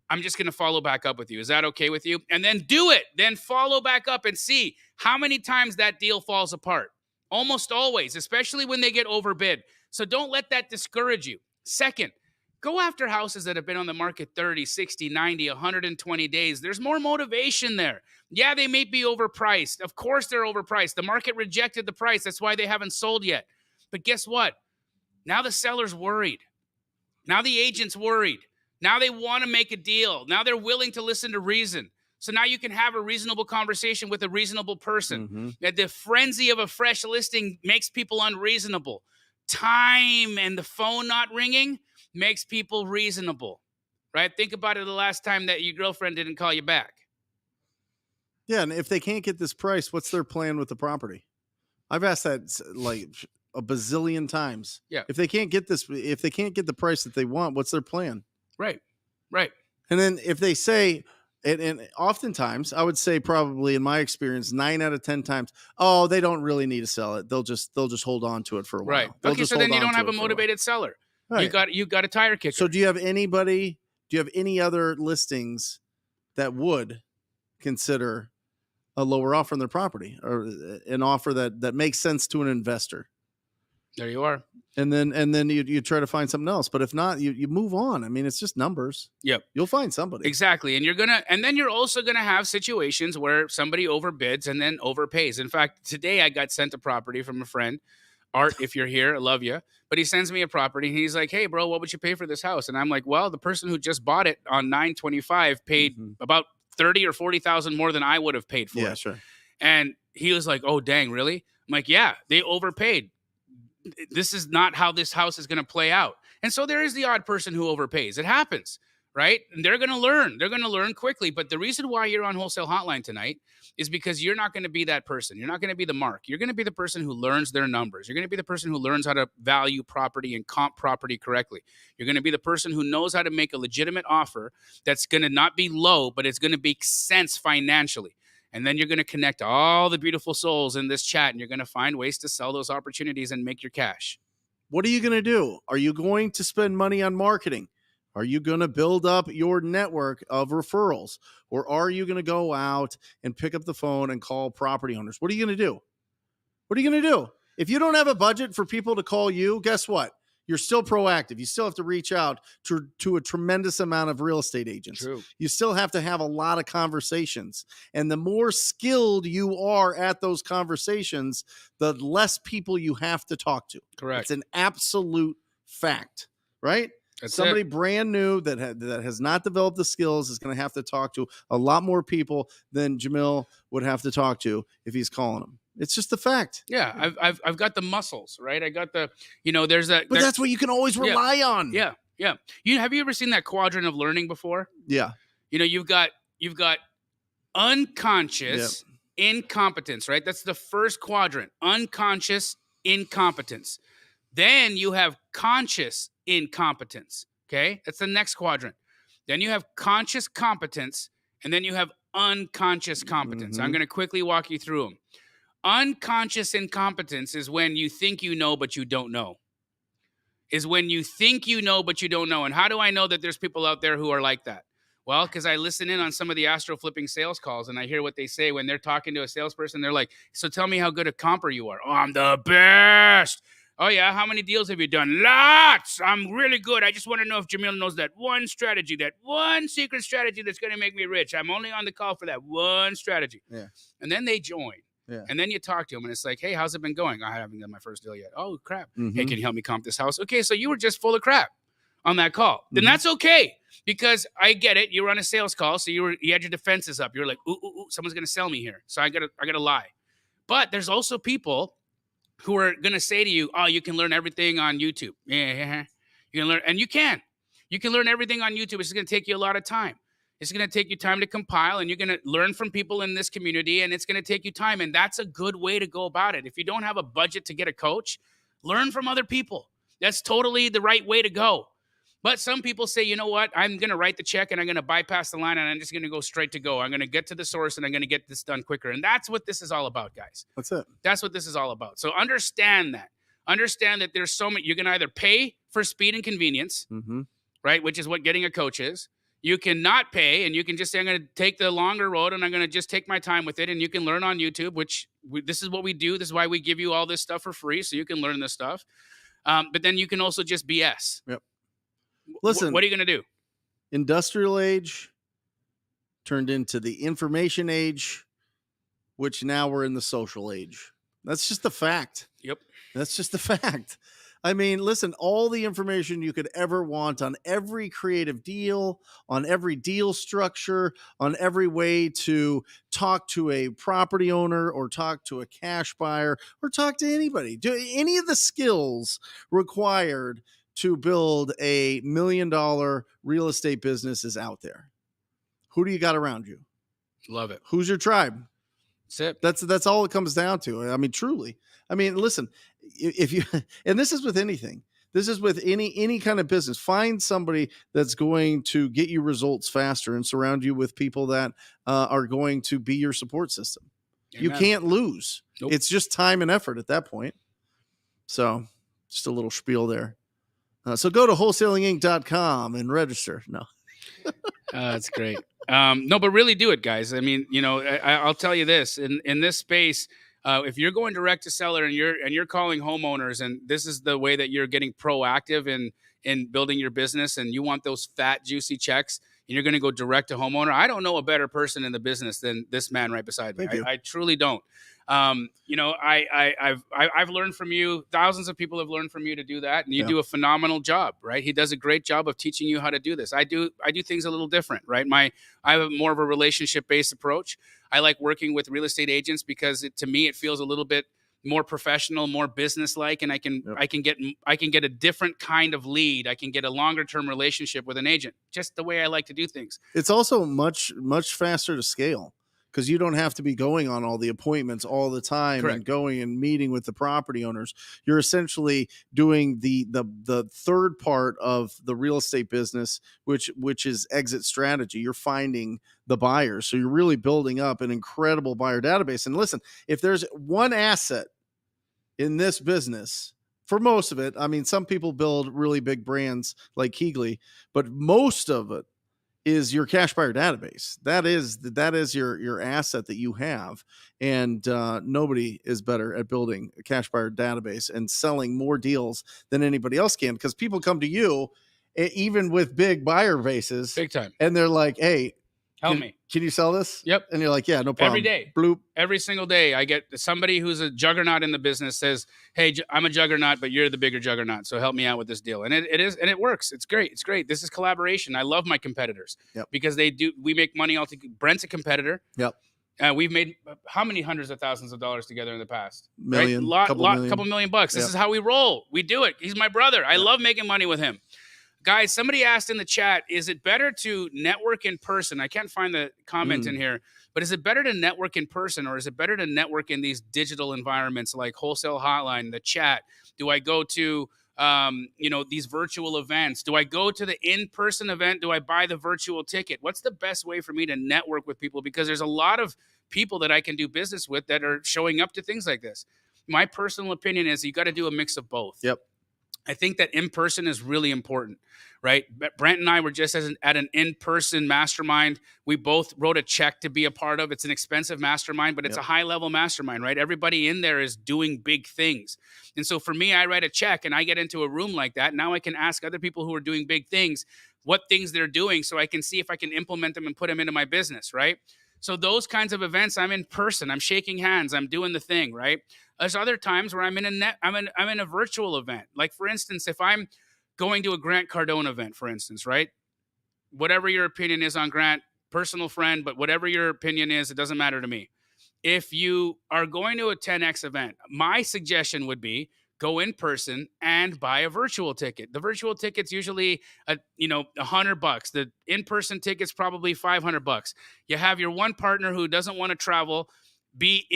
I'm just going to follow back up with you. Is that okay with you? And then do it. Then follow back up and see how many times that deal falls apart. Almost always, especially when they get overbid. So don't let that discourage you. Second, go after houses that have been on the market 30, 60, 90, 120 days. There's more motivation there. Yeah, they may be overpriced. Of course they're overpriced. The market rejected the price. That's why they haven't sold yet. But guess what? Now the seller's worried. Now the agent's worried. Now they want to make a deal. Now they're willing to listen to reason. So now you can have a reasonable conversation with a reasonable person. The frenzy of a fresh listing makes people unreasonable. Time and the phone not ringing makes people reasonable, right? Think about it the last time that your girlfriend didn't call you back. Yeah, and if they can't get this price, what's their plan with the property? I've asked that like a bazillion times. Yeah. If they can't get the price that they want, what's their plan? Right. And then if they say, and oftentimes I would say probably in my experience, 9 out of 10 times, oh, they don't really need to sell it. They'll just hold on to it for a while. Right. Okay, so then you don't have a motivated seller. Right. You got a tire kicker. So do you have any other listings that would consider a lower offer on their property or an offer that makes sense to an investor? There you are. And then you try to find something else. But if not, you move on. I mean, it's just numbers. Yep. You'll find somebody. Exactly. And then you're also going to have situations where somebody overbids and then overpays. In fact, today I got sent a property from a friend. Art, if you're here, I love you. But he sends me a property and he's like, hey, bro, what would you pay for this house? And I'm like, well, the person who just bought it on 9/25 paid about 30 or 40,000 more than I would have paid for it. Yeah, sure. And he was like, oh, dang, really? I'm like, yeah, they overpaid. This is not how this house is going to play out. And so there is the odd person who overpays. It happens, right? And they're going to learn. They're going to learn quickly. But the reason why you're on Wholesale Hotline tonight is because you're not going to be that person. You're not going to be the mark. You're going to be the person who learns their numbers. You're going to be the person who learns how to value property and comp property correctly. You're going to be the person who knows how to make a legitimate offer that's going to not be low, but it's going to make sense financially. And then you're going to connect all the beautiful souls in this chat, and you're going to find ways to sell those opportunities and make your cash. What are you going to do? Are you going to spend money on marketing? Are you going to build up your network of referrals? Or are you going to go out and pick up the phone and call property owners? What are you going to do? What are you going to do? If you don't have a budget for people to call you, guess what? You're still proactive. You still have to reach out to a tremendous amount of real estate agents. True. You still have to have a lot of conversations. And the more skilled you are at those conversations, the less people you have to talk to. Correct. It's an absolute fact, right? That's Somebody it. brand new that has not developed the skills is going to have to talk to a lot more people than Jamil would have to talk to if he's calling them. It's just a fact. Yeah, I've got the muscles, right? I got the, there's that. But that's what you can always rely on. Yeah. Have you ever seen that quadrant of learning before? Yeah. You've got unconscious incompetence, right? That's the first quadrant, unconscious incompetence. Then you have conscious incompetence, okay? That's the next quadrant. Then you have conscious competence, and then you have unconscious competence. I'm going to quickly walk you through them. Unconscious incompetence is when you think you know, but you don't know. Is when you think you know, but you don't know. And how do I know that there's people out there who are like that? Well, because I listen in on some of the Astro Flipping sales calls, and I hear what they say when they're talking to a salesperson. They're like, so tell me how good a comper you are. Oh, I'm the best. Oh, yeah? How many deals have you done? Lots. I'm really good. I just want to know if Jamil knows that one strategy, that one secret strategy that's going to make me rich. I'm only on the call for that one strategy. Yeah. And then they join. Yeah. And then you talk to them, and it's like, hey, how's it been going? I haven't done my first deal yet. Oh, crap. Mm-hmm. Hey, can you help me comp this house? Okay, so you were just full of crap on that call. Then that's okay, because I get it. You were on a sales call, so you had your defenses up. You're like, ooh, someone's going to sell me here. So I gotta lie. But there's also people who are going to say to you, oh, you can learn everything on YouTube. Yeah. You can learn, and you can. You can learn everything on YouTube. It's going to take you a lot of time. It's going to take you time to compile, and you're going to learn from people in this community, and it's going to take you time. And that's a good way to go about it. If you don't have a budget to get a coach, learn from other people. That's totally the right way to go. But some people say, you know what? I'm going to write the check, and I'm going to bypass the line, and I'm just going to go straight to go. I'm going to get to the source, and I'm going to get this done quicker. And that's what this is all about, guys. That's it. That's what this is all about. So understand that. Understand that there's so many. You can either pay for speed and convenience, right, which is what getting a coach is. You can not pay, and you can just say, I'm going to take the longer road, and I'm going to just take my time with it, and you can learn on YouTube, this is what we do. This is why we give you all this stuff for free, so you can learn this stuff. But then you can also just BS. Yep. Listen, what are you going to do? Industrial age turned into the information age, which now we're in the social age. That's just the fact. Yep. That's just the fact. I mean, listen, all the information you could ever want on every creative deal, on every deal structure, on every way to talk to a property owner or talk to a cash buyer or talk to anybody. Do any of the skills required to build $1 million real estate business is out there. Who do you got around you? Love it. Who's your tribe? That's it. That's all it comes down to. I mean, truly. I mean, listen, if you, and this is with anything, this is with any kind of business, find somebody that's going to get you results faster and surround you with people that are going to be your support system. Amen. You can't lose. Nope. It's just time and effort at that point. So just a little spiel there. So go to wholesalinginc.com and register. No. That's great. No, but really do it, guys. I mean, I'll tell you this, in this space, if you're going direct to seller and you're calling homeowners, and this is the way that you're getting proactive in building your business, and you want those fat, juicy checks, and you're going to go direct to homeowner, I don't know a better person in the business than this man right beside me. I truly don't. I've learned from you. Thousands of people have learned from you to do that, and you do a phenomenal job, right? He does a great job of teaching you how to do this. I do things a little different, right? I have more of a relationship-based approach. I like working with real estate agents because to me it feels a little bit more professional, more business-like, and I can get a different kind of lead. I can get a longer-term relationship with an agent, just the way I like to do things. It's also much faster to scale. because you don't have to be going on all the appointments all the time. Correct. And going and meeting with the property owners. You're essentially doing the third part of the real estate business, which is exit strategy. You're finding the buyers. So you're really building up an incredible buyer database. And listen, if there's one asset in this business, for most of it, I mean, some people build really big brands like Keegley, but most of it is your cash buyer database. That is your asset that you have. And nobody is better at building a cash buyer database and selling more deals than anybody else can, because people come to you even with big buyer bases, Big time. and they're like, hey, Help me. Can you sell this? Yep. And you're like, yeah, no problem. Every day. Bloop. Every single day, I get somebody who's a juggernaut in the business says, hey, I'm a juggernaut, but you're the bigger juggernaut. So help me out with this deal. And it works. It's great. It's great. This is collaboration. I love my competitors because we make money all together. Brent's a competitor. Yep. We've made how many hundreds of thousands of dollars together in the past? Million. Right? Couple million bucks. This is how we roll. We do it. He's my brother. I love making money with him. Guys, somebody asked in the chat, is it better to network in person? I can't find the comment in here, but is it better to network in person, or is it better to network in these digital environments like Wholesale Hotline, the chat? Do I go to these virtual events? Do I go to the in-person event? Do I buy the virtual ticket? What's the best way for me to network with people? Because there's a lot of people that I can do business with that are showing up to things like this. My personal opinion is you got to do a mix of both. Yep. I think that in-person is really important, right? Brent and I were just at an in-person mastermind. We both wrote a check to be a part of. It's an expensive mastermind, but it's a high-level mastermind, right? Everybody in there is doing big things. And so for me, I write a check and I get into a room like that. Now I can ask other people who are doing big things what things they're doing so I can see if I can implement them and put them into my business, right? So those kinds of events, I'm in person, I'm shaking hands, I'm doing the thing, right? There's other times where I'm in a virtual event. Like for instance, if I'm going to a Grant Cardone event, for instance, right? Whatever your opinion is on Grant, personal friend, but whatever your opinion is, it doesn't matter to me. If you are going to a 10X event, my suggestion would be go in person and buy a virtual ticket. The virtual ticket's usually $100. The in-person ticket's probably $500. You have your one partner who doesn't want to travel be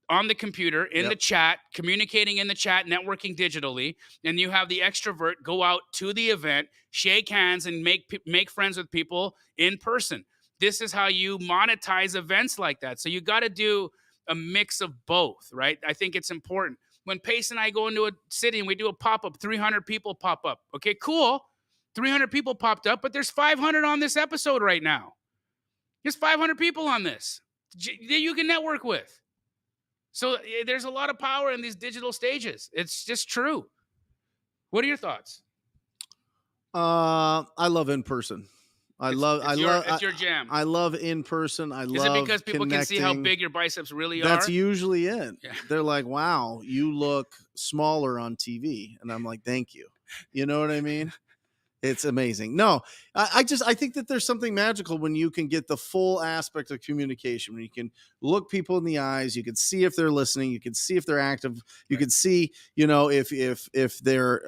on the computer, in the chat, communicating in the chat, networking digitally, and you have the extrovert go out to the event, shake hands, and make friends with people in person. This is how you monetize events like that. So you got to do a mix of both, right? I think it's important. When Pace and I go into a city and we do a pop-up, 300 people pop up. Okay, cool. 300 people popped up, but there's 500 on this episode right now. There's 500 people on this that you can network with. So there's a lot of power in these digital stages. It's just true. What are your thoughts? I love in person. It's your jam. I love in person. Is it because people can see how big your biceps really are? That's usually it. Yeah. They're like, wow, you look smaller on TV. And I'm like, thank you. You know what I mean? It's amazing. No, I think that there's something magical when you can get the full aspect of communication, when you can look people in the eyes, you can see if they're listening, you can see if they're active, you can see, if they're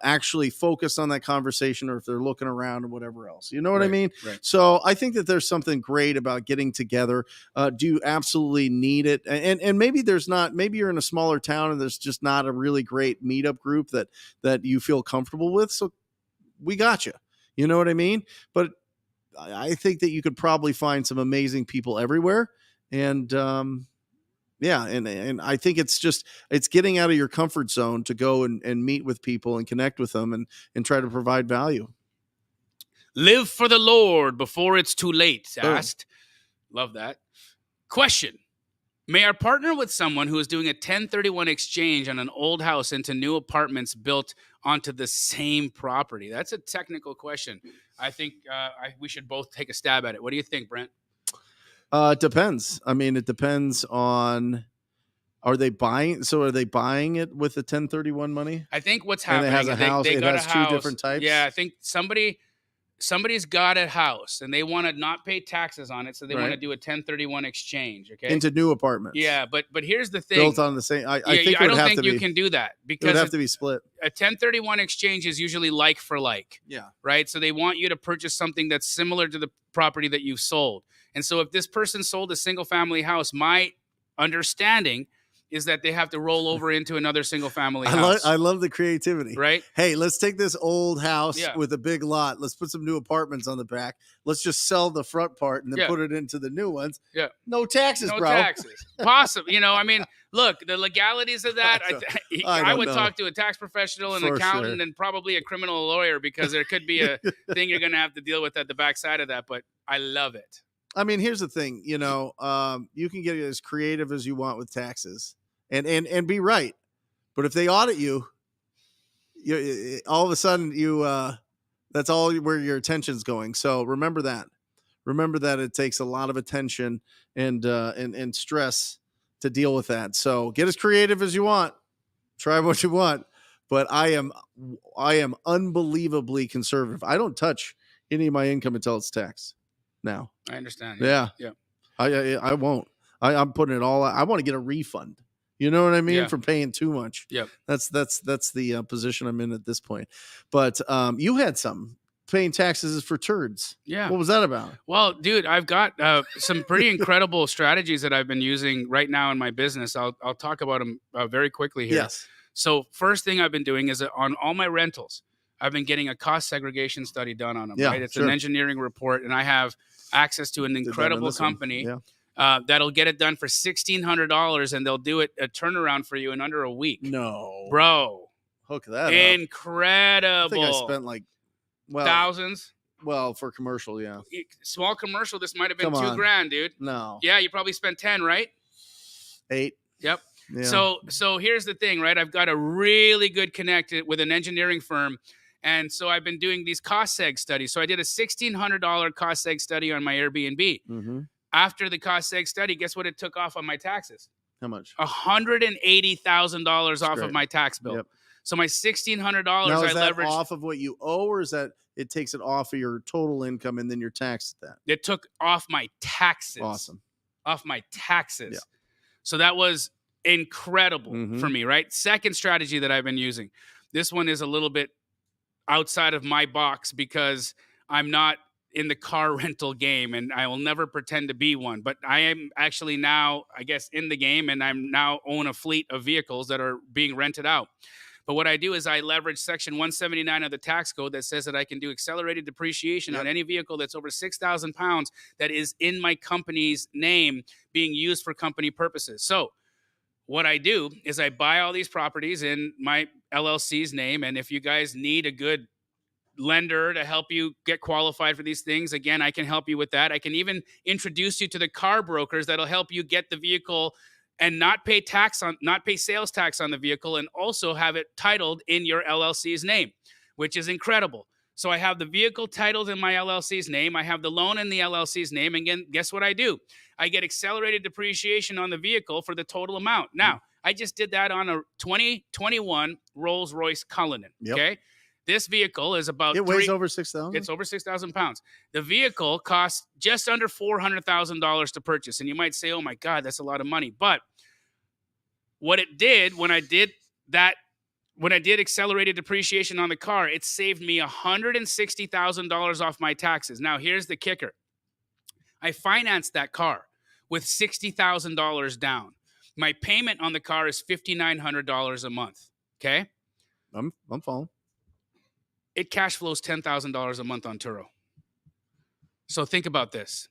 actually focused on that conversation, or if they're looking around or whatever else. You know what I mean? Right. So I think that there's something great about getting together. Do you absolutely need it? And maybe there's not. Maybe you're in a smaller town and there's just not a really great meetup group that you feel comfortable with. So we got you. You know what I mean? But I think that you could probably find some amazing people everywhere. And and I think it's getting out of your comfort zone to go and meet with people and connect with them and try to provide value. Live for the Lord before it's too late, asked. Love that. Question. May I partner with someone who is doing a 1031 exchange on an old house into new apartments built onto the same property? That's a technical question. I think we should both take a stab at it. What do you think, Brent? It depends. I mean, it depends on, are they buying it with the 1031 money? I think what's happening, and it has a house. It has two different types. Yeah, I think somebody's got a house and they want to not pay taxes on it, so they want to do a 1031 exchange, okay? Into new apartments. Yeah, but here's the thing. Built on the same. I don't think you can do that, because it would have to be split. A 1031 exchange is usually like for like. Yeah. Right? So they want you to purchase something that's similar to the property that you've sold. And so if this person sold a single family house, my understanding is that they have to roll over into another single family house. I love the creativity. Right? Hey, let's take this old house Yeah. with a big lot. Let's put some new apartments on the back. Let's just sell the front part and then Yeah. put it into the new ones. Yeah. No taxes, No bro. taxes. Possible. I mean, look, the legalities of that, I don't would know. talk to a tax professional, an For accountant, sure. and probably a criminal lawyer, because there could be a thing you're going to have to deal with at the backside of that. But I love it. I mean, here's the thing, you can get as creative as you want with taxes and be right. But if they audit you all of a sudden that's all where your attention's going. So remember that it takes a lot of attention and stress to deal with that. So get as creative as you want, try what you want, but I am unbelievably conservative. I don't touch any of my income until it's taxed now. I understand. Yeah. I won't. I'm putting it all. I want to get a refund. You know what I mean? Yeah. For paying too much. Yep. That's the position I'm in at this point. But you had some paying taxes is for turds. Yeah. What was that about? Well, dude, I've got some pretty incredible strategies that I've been using right now in my business. I'll talk about them very quickly here. Yes. So first thing I've been doing is on all my rentals, I've been getting a cost segregation study done on them. Yeah, Right? It's sure. an engineering report, and I have access to an incredible company that'll get it done for $1,600, and they'll do it a turnaround for you in under a week. No, bro, hook that up. Incredible. I think I spent thousands. Well, for commercial, yeah. Small commercial, this might have been Come on. $2,000, dude. No. Yeah, you probably spent 10, right? 8. Yep. Yeah. So here's the thing, right? I've got a really good connect with an engineering firm. And so I've been doing these cost seg studies. So I did a $1,600 cost seg study on my Airbnb. Mm-hmm. After the cost seg study, guess what it took off on my taxes? How much? $180,000 off of my tax bill. Yep. So my $1,600 Now, is I that leveraged off of what you owe, or is that it takes it off of your total income and then you're taxed at that? It took off my taxes. Awesome. Off my taxes. Yeah. So that was incredible Mm-hmm. for me, right? Second strategy that I've been using. This one is a little bit outside of my box because I'm not in the car rental game, and I will never pretend to be one, but I am actually now, I guess, in the game, and I'm now own a fleet of vehicles that are being rented out. But what I do is I leverage section 179 of the tax code that says that I can do accelerated depreciation on any vehicle that's over 6,000 pounds that is in my company's name being used for company purposes. So what I do is I buy all these properties in my LLC's name. And if you guys need a good lender to help you get qualified for these things, again, I can help you with that. I can even introduce you to the car brokers that'll help you get the vehicle and not pay sales tax on the vehicle, and also have it titled in your LLC's name, which is incredible. So I have the vehicle titled in my LLC's name. I have the loan in the LLC's name. And again, guess what I do? I get accelerated depreciation on the vehicle for the total amount. Now, I just did that on a 2021 Rolls-Royce Cullinan. Yep. Okay. This vehicle is about It weighs over 6,000. It's over 6,000 pounds. The vehicle costs just under $400,000 to purchase. And you might say, oh my God, that's a lot of money. But what it did when I did accelerated depreciation on the car, it saved me $160,000 off my taxes. Now, here's the kicker. I financed that car with $60,000 down. My payment on the car is $5,900 a month. Okay? I'm following. It cash flows $10,000 a month on Turo. So think about this.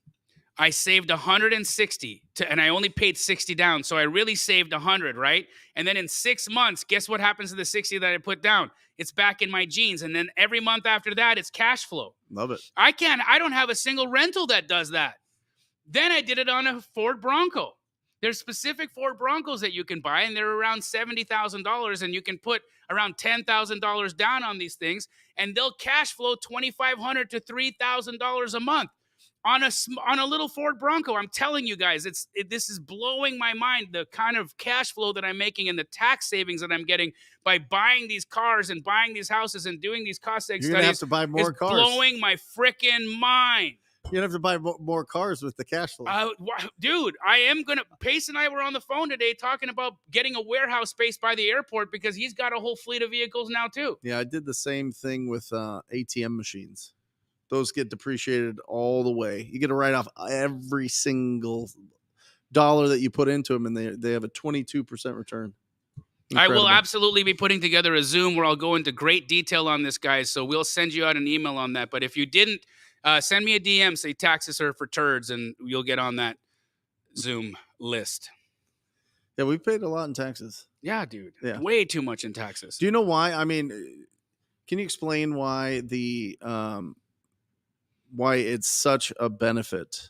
I saved 160 and I only paid 60 down. So I really saved 100, right? And then in 6 months, guess what happens to the 60 that I put down? It's back in my jeans. And then every month after that, it's cash flow. Love it. I don't have a single rental that does that. Then I did it on a Ford Bronco. There's specific Ford Broncos that you can buy, and they're around $70,000, and you can put around $10,000 down on these things, and they'll cash flow $2,500 to $3,000 a month on a little Ford Bronco. I'm telling you guys, this is blowing my mind, the kind of cash flow that I'm making and the tax savings that I'm getting by buying these cars and buying these houses and doing these cost seg You're gonna have studies to buy more is cars. blowing my freaking mind. You're going to have to buy more cars with the cash flow. Dude, Pace and I were on the phone today talking about getting a warehouse space by the airport because he's got a whole fleet of vehicles now too. Yeah, I did the same thing with ATM machines. Those get depreciated all the way. You get to write off every single dollar that you put into them, and they have a 22% return. Incredible. I will absolutely be putting together a Zoom where I'll go into great detail on this, guys. So we'll send you out an email on that. But if you didn't, send me a DM, say taxes are for turds, and you'll get on that Zoom list. Yeah, we paid a lot in taxes. Yeah, dude. Yeah. Way too much in taxes. Do you know why? I mean, can you explain why why it's such a benefit?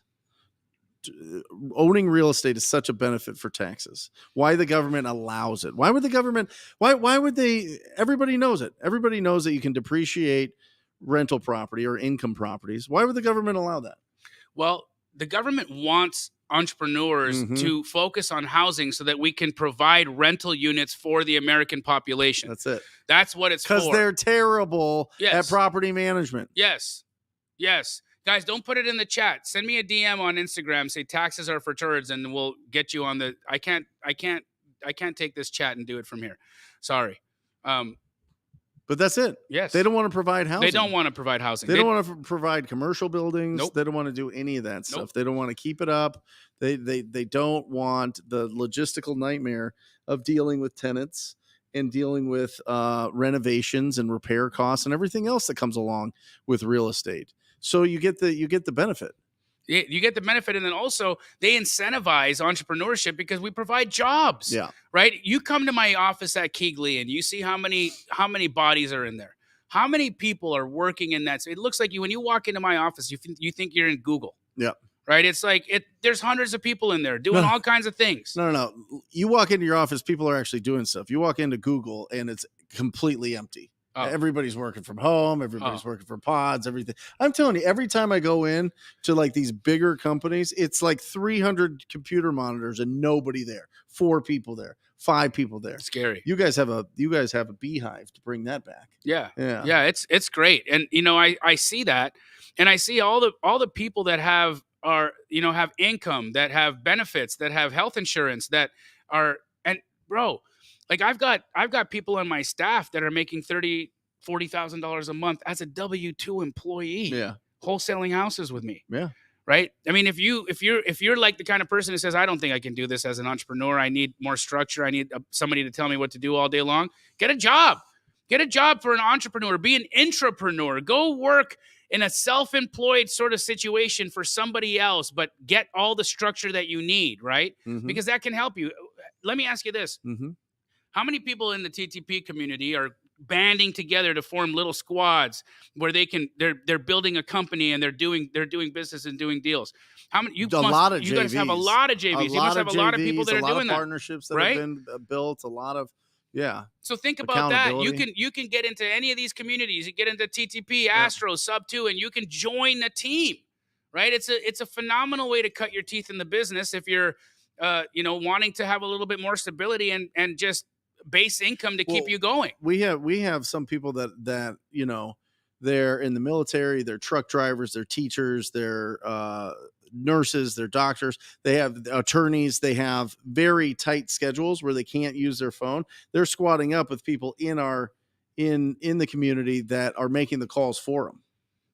Owning real estate is such a benefit for taxes. Why the government allows it? Why would the government? Why would they? Everybody knows it. Everybody knows that you can depreciate rental property or income properties. Why would the government allow that? Well, the government wants entrepreneurs to focus on housing so that we can provide rental units for the American population. That's it. That's what it's for. Because they're terrible at property management. Yes. Guys, don't put it in the chat. Send me a DM on Instagram. Say taxes are for turds, and we'll get you on the. I can't take this chat and do it from here. Sorry. But that's it. Yes. They don't want to provide housing. They don't want to provide housing. They don't want to provide commercial buildings. Nope. They don't want to do any of that stuff. Nope. They don't want to keep it up. They don't want the logistical nightmare of dealing with tenants and dealing with renovations and repair costs and everything else that comes along with real estate. So you get the benefit. You get the benefit, and then also they incentivize entrepreneurship because we provide jobs. Yeah. Right. You come to my office at Keighley, and you see how many bodies are in there. How many people are working in that? So it looks like when you walk into my office, you think you're in Google. Yeah. Right. It's like there's hundreds of people in there doing all kinds of things. No. You walk into your office, people are actually doing stuff. You walk into Google, and it's completely empty. Oh. Everybody's working from home. Everybody's working from pods, everything. I'm telling you, every time I go in to like these bigger companies, it's like 300 computer monitors and nobody there. 4 people there, 5 people there. Scary. You guys have a beehive to bring that back. Yeah. It's great. And I see that, and I see all the people that have income, that have benefits, that have health insurance, that are, and bro, like I've got people on my staff that are making $40,000 a month as a W-2 employee. Yeah. Wholesaling houses with me. Yeah. Right. I mean, if you're like the kind of person who says, I don't think I can do this as an entrepreneur. I need more structure. I need somebody to tell me what to do all day long. Get a job. Get a job for an entrepreneur. Be an intrapreneur. Go work in a self-employed sort of situation for somebody else, but get all the structure that you need. Right. Mm-hmm. Because that can help you. Let me ask you this. Mm-hmm. How many people in the TTP community are banding together to form little squads where they're building a company and they're doing business and doing deals? How many? You guys have a lot of JVs. You must have a lot of people that are doing that. Partnerships that have been built. A lot of So think about that. You can get into any of these communities. You get into TTP, Astro, Subto, and you can join the team. Right? It's a phenomenal way to cut your teeth in the business if you're wanting to have a little bit more stability and just base income to keep you going. We have some people that they're in the military, they're truck drivers, they're teachers, they're nurses, they're doctors, they have attorneys, they have very tight schedules where they can't use their phone. They're squatting up with people in the community that are making the calls for them.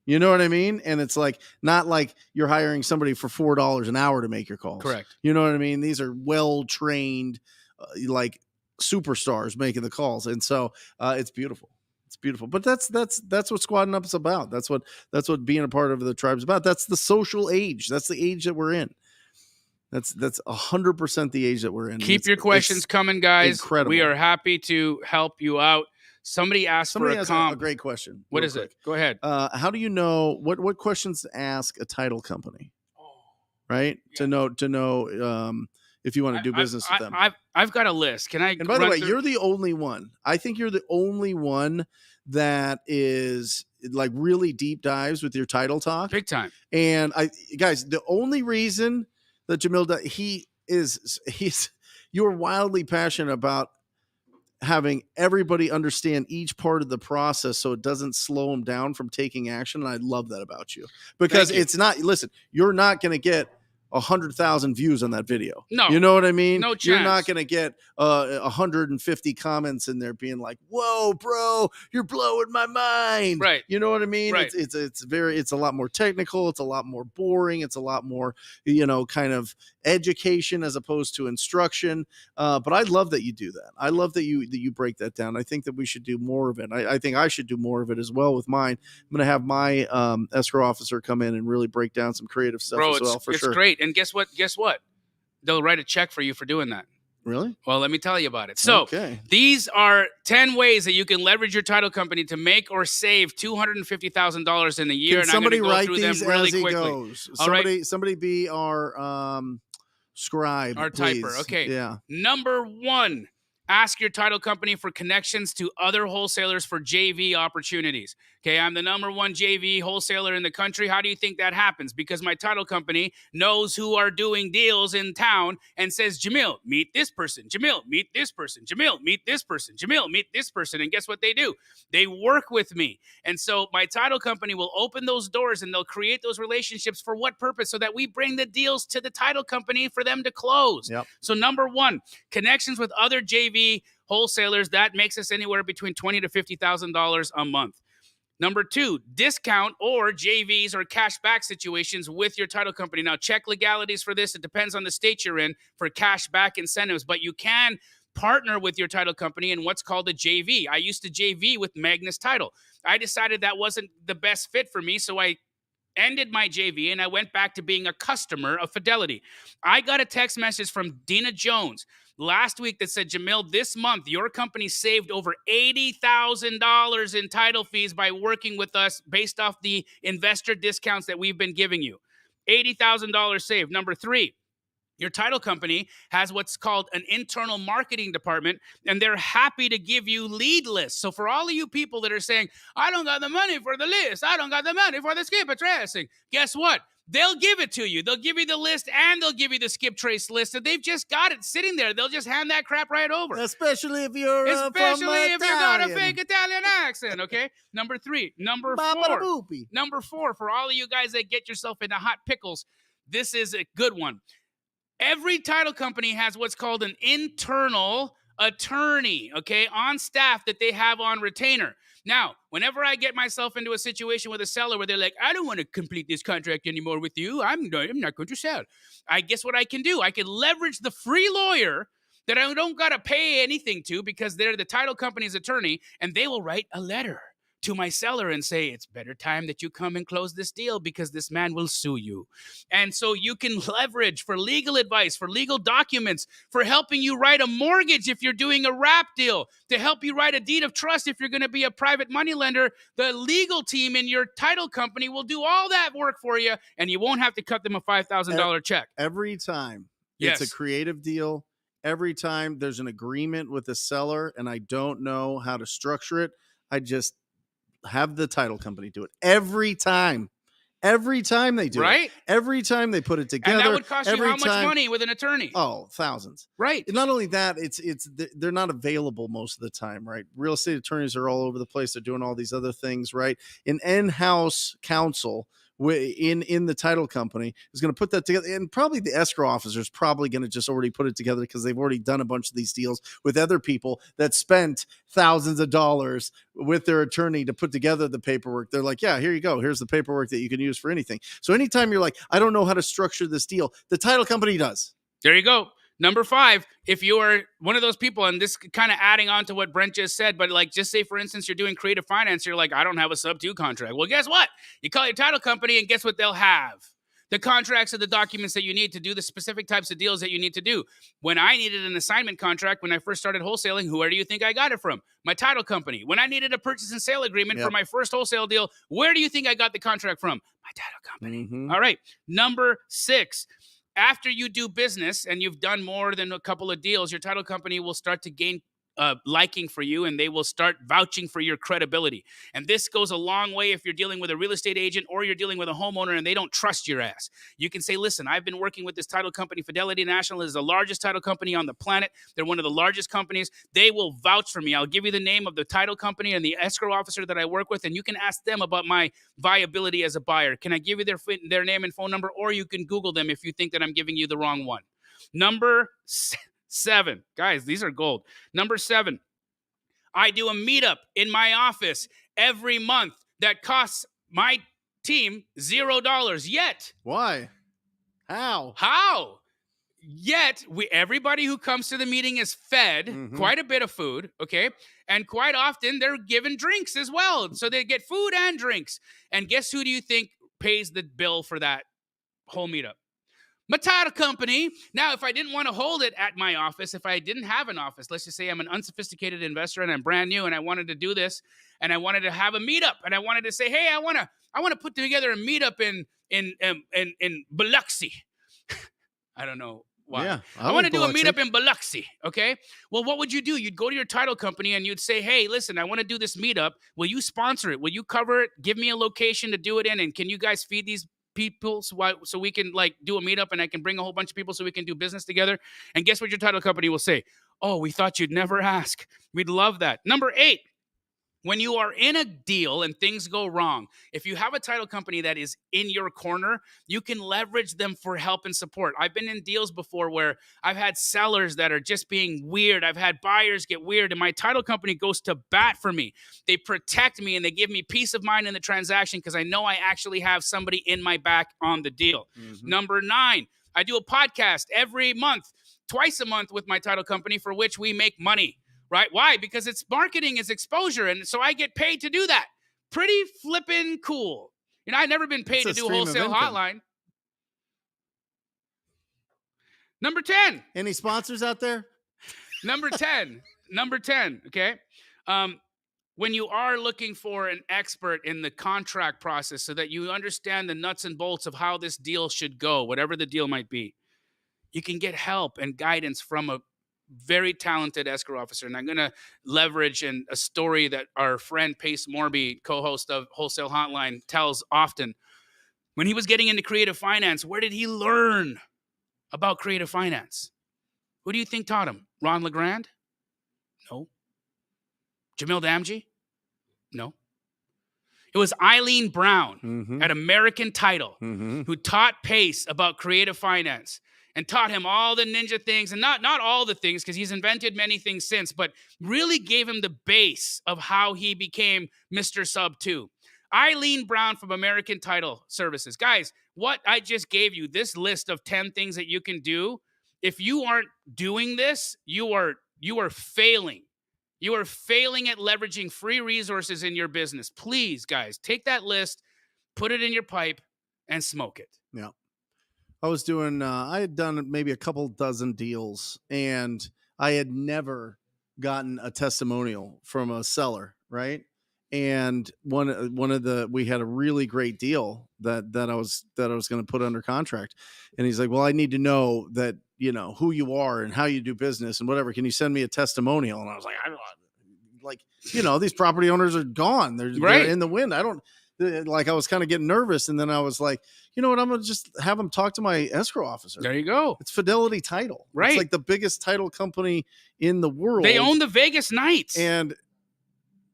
You know what I mean? And it's like, not like you're hiring somebody for $4 an hour to make your calls. Correct. You know what I mean? These are well-trained, like superstars making the calls. And so it's beautiful. It's beautiful. But that's what squatting up is about. That's what being a part of the tribe is about. That's the social age. That's the age that we're in. That's 100% the age that we're in. Keep your questions coming, guys. Incredible. We are happy to help you out. Somebody asked for a comp. A great question. What is it? Go ahead. How do you know what questions to ask a title company? Right? Yeah. To know if you want to do business with them. I've got a list. Can I? And by the way, you're the only one. I think you're the only one that is like really deep dives with your title talk. Big time. And guys, the only reason that Jamil you're wildly passionate about having everybody understand each part of the process so it doesn't slow them down from taking action. And I love that about you because it's not, listen, you're not going to get 100,000 views on that video. No. You know what I mean? No chance. You're not going to get 150 comments in there being like, "Whoa, bro, you're blowing my mind." Right. You know what I mean? Right. It's a lot more technical. It's a lot more boring. It's a lot more, kind of education as opposed to instruction. But I love that you do that. I love that you break that down. I think that we should do more of it. I think I should do more of it as well with mine. I'm going to have my escrow officer come in and really break down some creative stuff as well, for sure. It's great. And guess what? They'll write a check for you for doing that. Really? Well, let me tell you about it. So Okay. These are 10 ways that you can leverage your title company to make or save $250,000 in a year. Can somebody write these really as he quickly. goes? All right. Somebody be our scribe, Our please. typer. Okay. Yeah. Number 1, ask your title company for connections to other wholesalers for JV opportunities. Okay, I'm the number 1 JV wholesaler in the country. How do you think that happens? Because my title company knows who are doing deals in town and says, Jamil, meet this person. Jamil, meet this person. Jamil, meet this person. Jamil, meet this person. And guess what they do? They work with me. And so my title company will open those doors and they'll create those relationships for what purpose? So that we bring the deals to the title company for them to close. Yep. So number 1, connections with other JV wholesalers. That makes us anywhere between $20,000 to $50,000 a month. Number 2, discount or JVs or cash back situations with your title company. Now, check legalities for this. It depends on the state you're in for cash back incentives, but you can partner with your title company in what's called a JV. I used to JV with Magnus Title. I decided that wasn't the best fit for me, so I ended my JV and I went back to being a customer of Fidelity. I got a text message from Dina Jones last week that said, Jamil, this month, your company saved over $80,000 in title fees by working with us based off the investor discounts that we've been giving you. $80,000 saved. Number 3, your title company has what's called an internal marketing department, and they're happy to give you lead lists. So for all of you people that are saying, I don't got the money for the list, I don't got the money for the skip tracing, guess what? They'll give it to you. They'll give you the list and they'll give you the skip trace list. And they've just got it sitting there. They'll just hand that crap right over. Especially if you're you got a fake Italian accent, okay? Number 3. Number 4, for all of you guys that get yourself into hot pickles, this is a good one. Every title company has what's called an internal attorney, okay, on staff that they have on retainer. Now, whenever I get myself into a situation with a seller where they're like, I don't want to complete this contract anymore with you, I'm not going to sell. I guess what I can do? I can leverage the free lawyer that I don't got to pay anything to because they're the title company's attorney, and they will write a letter to my seller and say, it's better time that you come and close this deal because this man will sue you. And so you can leverage for legal advice, for legal documents, for helping you write a mortgage if you're doing a wrap deal, to help you write a deed of trust if you're going to be a private money lender. The legal team in your title company will do all that work for you, and you won't have to cut them a $5,000 check. Every time Yes. it's a creative deal, every time there's an agreement with the seller and I don't know how to structure it, I just have the title company do it every time they do Right? it. Every time they put it together. And that would cost you how much money with an attorney? Oh, thousands. Right. Not only that, they're not available most of the time, right? Real estate attorneys are all over the place. They're doing all these other things, right? An in-house counsel in the title company is going to put that together, and probably the escrow officer is probably going to just already put it together because they've already done a bunch of these deals with other people that spent thousands of dollars with their attorney to put together the paperwork. They're like, yeah, here you go. Here's the paperwork that you can use for anything. So anytime you're like, I don't know how to structure this deal, the title company does. There you go. Number 5, if you are one of those people, and this kind of adding on to what Brent just said, but like just say, for instance, you're doing creative finance. You're like, I don't have a sub-2 contract. Well, guess what? You call your title company and guess what they'll have? The contracts and the documents that you need to do the specific types of deals that you need to do. When I needed an assignment contract, when I first started wholesaling, where do you think I got it from? My title company. When I needed a purchase and sale agreement for my first wholesale deal, where do you think I got the contract from? My title company. Mm-hmm. All right. Number 6. After you do business and you've done more than a couple of deals, your title company will start to gain liking for you, and they will start vouching for your credibility. And this goes a long way if you're dealing with a real estate agent or you're dealing with a homeowner and they don't trust your ass. You can say, listen, I've been working with this title company. Fidelity National is the largest title company on the planet. They're one of the largest companies. They will vouch for me. I'll give you the name of the title company and the escrow officer that I work with, and you can ask them about my viability as a buyer. Can I give you their name and phone number? Or you can Google them if you think that I'm giving you the wrong one. Number 7. Guys, these are gold. Number 7, I do a meetup in my office every month that costs my team $0 yet. Why? How? Yet, everybody who comes to the meeting is fed quite a bit of food, okay? And quite often, they're given drinks as well. So they get food and drinks. And guess who do you think pays the bill for that whole meetup? My title company. Now, if I didn't want to hold it at my office, if I didn't have an office, let's just say I'm an unsophisticated investor and I'm brand new and I wanted to do this and I wanted to have a meetup and I wanted to say, hey, I want to put together a meetup in Biloxi. I don't know why. Yeah, I want to do a meetup in Biloxi. Okay. Well, what would you do? You'd go to your title company and you'd say, hey, listen, I want to do this meetup. Will you sponsor it? Will you cover it? Give me a location to do it in. And can you guys feed these people so we can like do a meetup and I can bring a whole bunch of people so we can do business together? And guess what your title company will say? Oh, we thought you'd never ask. We'd love that. Number 8, when you are in a deal and things go wrong, if you have a title company that is in your corner, you can leverage them for help and support. I've been in deals before where I've had sellers that are just being weird. I've had buyers get weird, and my title company goes to bat for me. They protect me, and they give me peace of mind in the transaction because I know I actually have somebody in my back on the deal. Number 9, I do a podcast every month, twice a month with my title company for which we make money. Right? Why? Because it's marketing, it's exposure. And so I get paid to do that. Pretty flippin' cool. You know, I've never been paid to do Wholesale Hotline. Number 10. Any sponsors out there? Number 10. Okay. When you are looking for an expert in the contract process so that you understand the nuts and bolts of how this deal should go, whatever the deal might be, you can get help and guidance from a very talented escrow officer. And I'm going to leverage a story that our friend Pace Morby, co-host of Wholesale Hotline, tells often. When he was getting into creative finance, where did he learn about creative finance? Who do you think taught him? Ron LeGrand? No. Jamil Damji? No. It was Eileen Brown at American Title who taught Pace about creative finance and taught him all the ninja things, and not all the things because he's invented many things since, but really gave him the base of how he became Mr. Subto. Eileen Brown from American Title Services. Guys, what I just gave you, this list of 10 things that you can do, if you aren't doing this, you are failing. You are failing at leveraging free resources in your business. Please, guys, take that list, put it in your pipe, and smoke it. Yeah. I was doing, I had done maybe a couple dozen deals, and I had never gotten a testimonial from a seller, right? And we had a really great deal that I was going to put under contract. And he's like, well, I need to know that, you know, who you are and how you do business and whatever. Can you send me a testimonial? And I was like, I don't like, you know, these property owners are gone. They're in the wind. I was kind of getting nervous. And then I was like, you know what? I'm going to just have them talk to my escrow officer. There you go. It's Fidelity Title. Right. It's like the biggest title company in the world. They own the Vegas Knights. And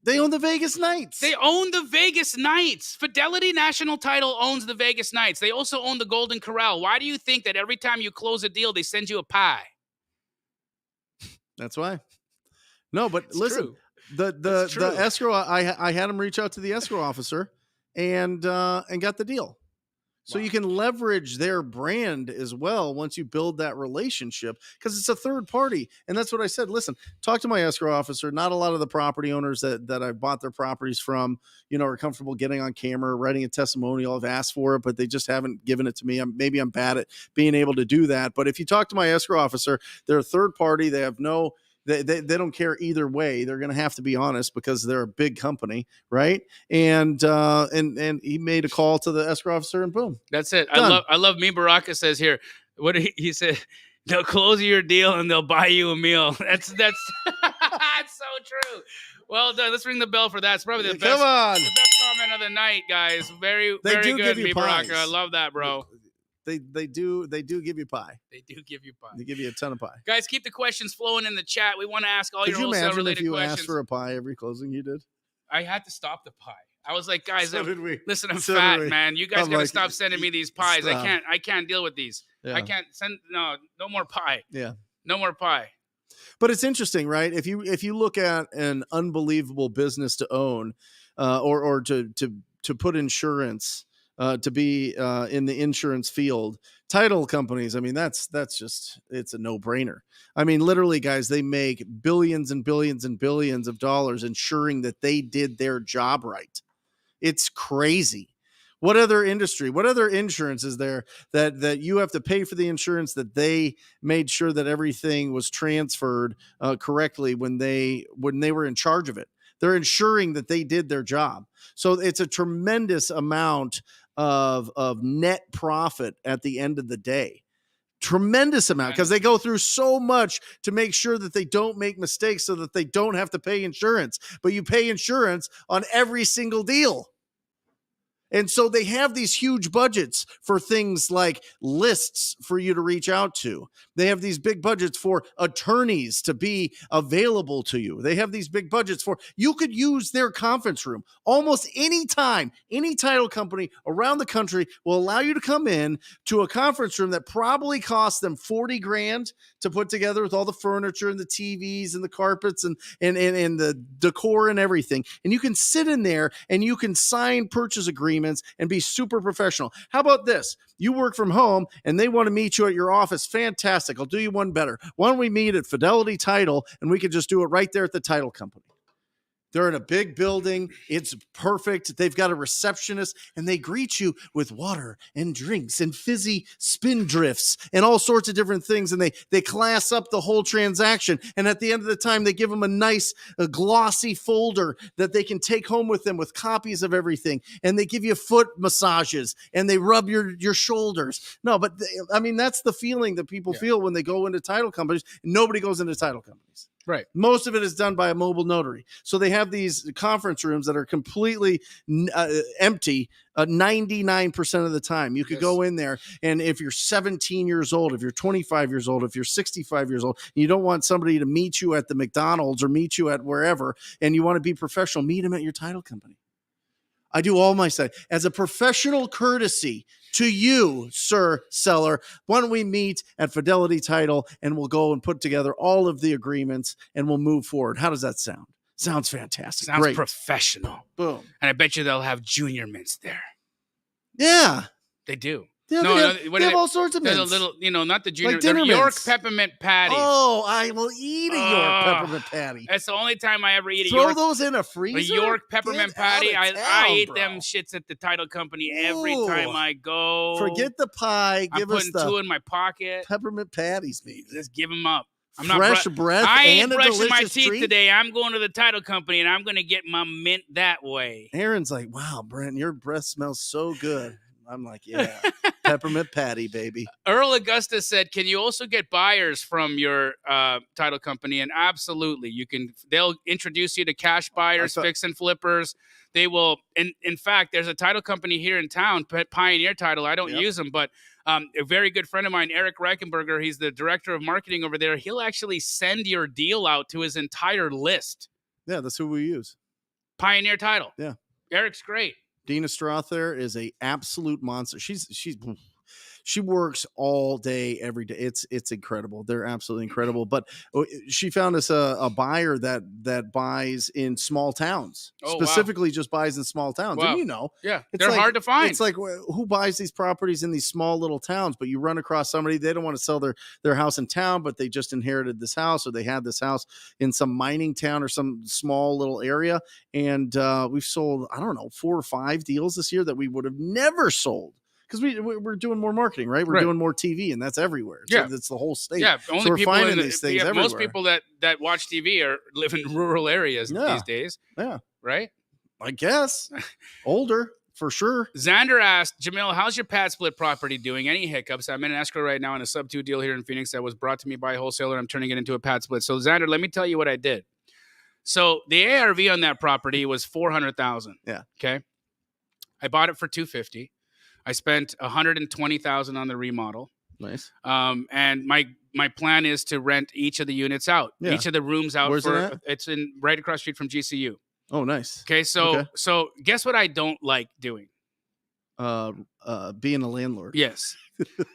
they own the Vegas Knights. They own the Vegas Knights. Fidelity National Title owns the Vegas Knights. They also own the Golden Corral. Why do you think that every time you close a deal, they send you a pie? That's why. No, but it's listen, true. the escrow, I had him reach out to the escrow officer and got the deal. So you can leverage their brand as well once you build that relationship, because it's a third party. And that's what I said. Listen, talk to my escrow officer. Not a lot of the property owners that I bought their properties from, you know, are comfortable getting on camera, writing a testimonial. I've asked for it, but they just haven't given it to me. Maybe I'm bad at being able to do that. But if you talk to my escrow officer, they're a third party. They have no... They don't care either way. They're going to have to be honest because they're a big company, right? And he made a call to the escrow officer, and boom, that's it. Done. I love me. Baraka says here, what he said. They'll close your deal and they'll buy you a meal. That's That's so true. Well done. Let's ring the bell for that. It's probably the best. Come on. The best comment of the night, guys. Very They very do good, give you me Baraka. I pies. love that, bro. They do give you pie. They do give you pie. They give you a ton of pie. Guys, keep the questions flowing in the chat. We want to ask all Could your you wholesale imagine if related you questions. asked for a pie every closing you did? I had to stop the pie. I was like, guys, So did we. listen, I'm So did fat, we. man. You guys I'm gotta like, stop sending me these pies. stop. I can't deal with these. Yeah. I can't send no more pie. Yeah. No more pie. But it's interesting, right? If you look at an unbelievable business to own, or to put insurance, to be in the insurance field, title companies. I mean, that's just, it's a no brainer. I mean, literally, guys, they make billions and billions and billions of dollars ensuring that they did their job right. It's crazy. What other industry, what other insurance is there that you have to pay for the insurance that they made sure that everything was transferred correctly when they were in charge of it? They're ensuring that they did their job. So it's a tremendous amount of net profit at the end of the day. Tremendous amount, because they go through so much to make sure that they don't make mistakes so that they don't have to pay insurance. But you pay insurance on every single deal. And so they have these huge budgets for things like lists for you to reach out to. They have these big budgets for attorneys to be available to you. They have these big budgets for, you could use their conference room almost any time. Any title company around the country will allow you to come in to a conference room that probably costs them $40,000 to put together, with all the furniture and the TVs and the carpets and the decor and everything. And you can sit in there and you can sign purchase agreements and be super professional. How about this? You work from home and they want to meet you at your office. Fantastic. I'll do you one better. Why don't we meet at Fidelity Title and we can just do it right there at the title company? They're in a big building. It's perfect. They've got a receptionist and they greet you with water and drinks and fizzy spin drifts and all sorts of different things. And they class up the whole transaction. And at the end of the time, they give them a nice glossy folder that they can take home with them with copies of everything. And they give you foot massages and they rub your shoulders. No, but I mean, that's the feeling that people feel when they go into title companies. Nobody goes into title companies. Right. Most of it is done by a mobile notary. So they have these conference rooms that are completely empty 99% of the time. You could go in there, and if you're 17 years old, if you're 25 years old, if you're 65 years old, and you don't want somebody to meet you at the McDonald's or meet you at wherever, and you want to be professional, meet them at your title company. I do all my stuff as a professional courtesy to you, sir seller. Why don't we meet at Fidelity Title and we'll go and put together all of the agreements and we'll move forward. How does that sound? Sounds fantastic. Sounds great. Professional. Boom. And I bet you they'll have junior mints there. Yeah. They do. Yeah, they have all sorts of mints. There's a little, not the junior, Like the dinner York mints. peppermint patties. Oh, I will eat a York peppermint patty. That's the only time I ever eat a Throw York. those in a freezer. A York peppermint Get out patty. of I town, eat bro. them shits at the title company every Ooh. time I go. Forget the pie. I'm Give us putting two the in my pocket. peppermint patties, baby. Just give them up. I'm Fresh not breath I ain't and a brushing my delicious teeth treat. today. I'm going to the title company and I'm going to get my mint that way. Aaron's like, wow, Brent, your breath smells so good. I'm like, yeah, peppermint patty, baby. Earl Augustus said, can you also get buyers from your title company? And absolutely, you can. They'll introduce you to cash buyers, fix and flippers. They will. In fact, there's a title company here in town, Pioneer Title. I don't use them, but a very good friend of mine, Eric Reichenberger, he's the director of marketing over there. He'll actually send your deal out to his entire list. Yeah, that's who we use. Pioneer Title. Yeah. Eric's great. Dina Stroth there is a absolute monster. She works all day, every day. It's incredible. They're absolutely incredible. But she found us a buyer that buys in small towns, specifically just buys in small towns. Wow. And you know, they're hard to find. It's like, who buys these properties in these small little towns? But you run across somebody, they don't want to sell their house in town, but they just inherited this house, or they had this house in some mining town or some small little area. And we've sold, I don't know, 4 or 5 deals this year that we would have never sold. Because we're doing more marketing, right? We're doing more TV, and that's everywhere. So it's the whole state. Yeah, only so we're people finding these things everywhere. Most people that watch TV live in rural areas these days. Yeah. Right? I guess. Older, for sure. Xander asked, Jamil, how's your pad split property doing? Any hiccups? I'm in escrow right now on a subto deal here in Phoenix that was brought to me by a wholesaler. I'm turning it into a pad split. So, Xander, let me tell you what I did. So the ARV on that property was $400,000. Yeah. Okay. I bought it for $250,000. I spent $120,000 on the remodel. Nice. And my plan is to rent each of the units out, each of the rooms out. Where's it at? It's in right across the street from GCU. Oh, nice. Okay. So guess what I don't like doing? Being a landlord. Yes.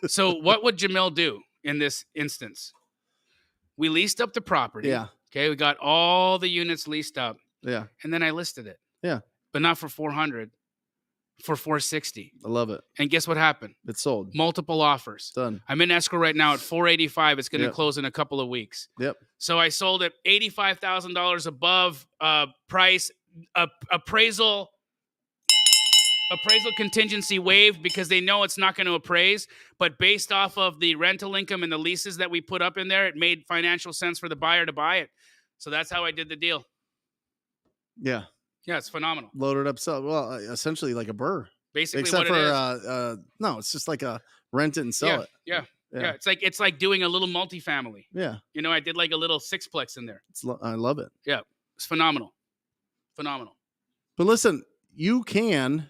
So what would Jamil do in this instance? We leased up the property. Yeah. Okay. We got all the units leased up. Yeah. And then I listed it. Yeah. But not for 400, for 460. I love it. And guess what happened? It's sold. Multiple offers. Done. I'm in escrow right now at 485. It's going to close in a couple of weeks. Yep. So I sold it $85,000 above price. Appraisal contingency waived because they know it's not going to appraise. But based off of the rental income and the leases that we put up in there, it made financial sense for the buyer to buy it. So that's how I did the deal. Yeah. Yeah, it's phenomenal. Loaded up, sell. Well, essentially like a burr. Basically, except what for it is. No, it's just like a rent it and sell it. Yeah. It's like doing a little multifamily. Yeah. You know, I did like a little sixplex in there. I love it. Yeah, it's phenomenal. But listen, you can.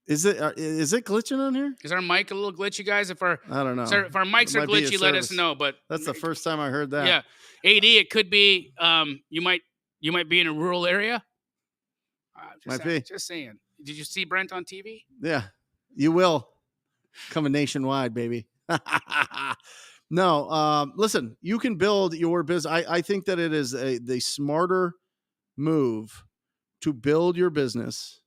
Is it glitching on here? Is our mic a little glitchy, guys? I don't know. Sir, if our mics are glitchy, let us know. But that's the first time I heard that. Yeah, AD, it could be. You might be in a rural area. Just saying. Did you see Brent on TV? Yeah, you will. Coming nationwide, baby. No, listen, you can build your business. I think that it is the smarter move to build your business,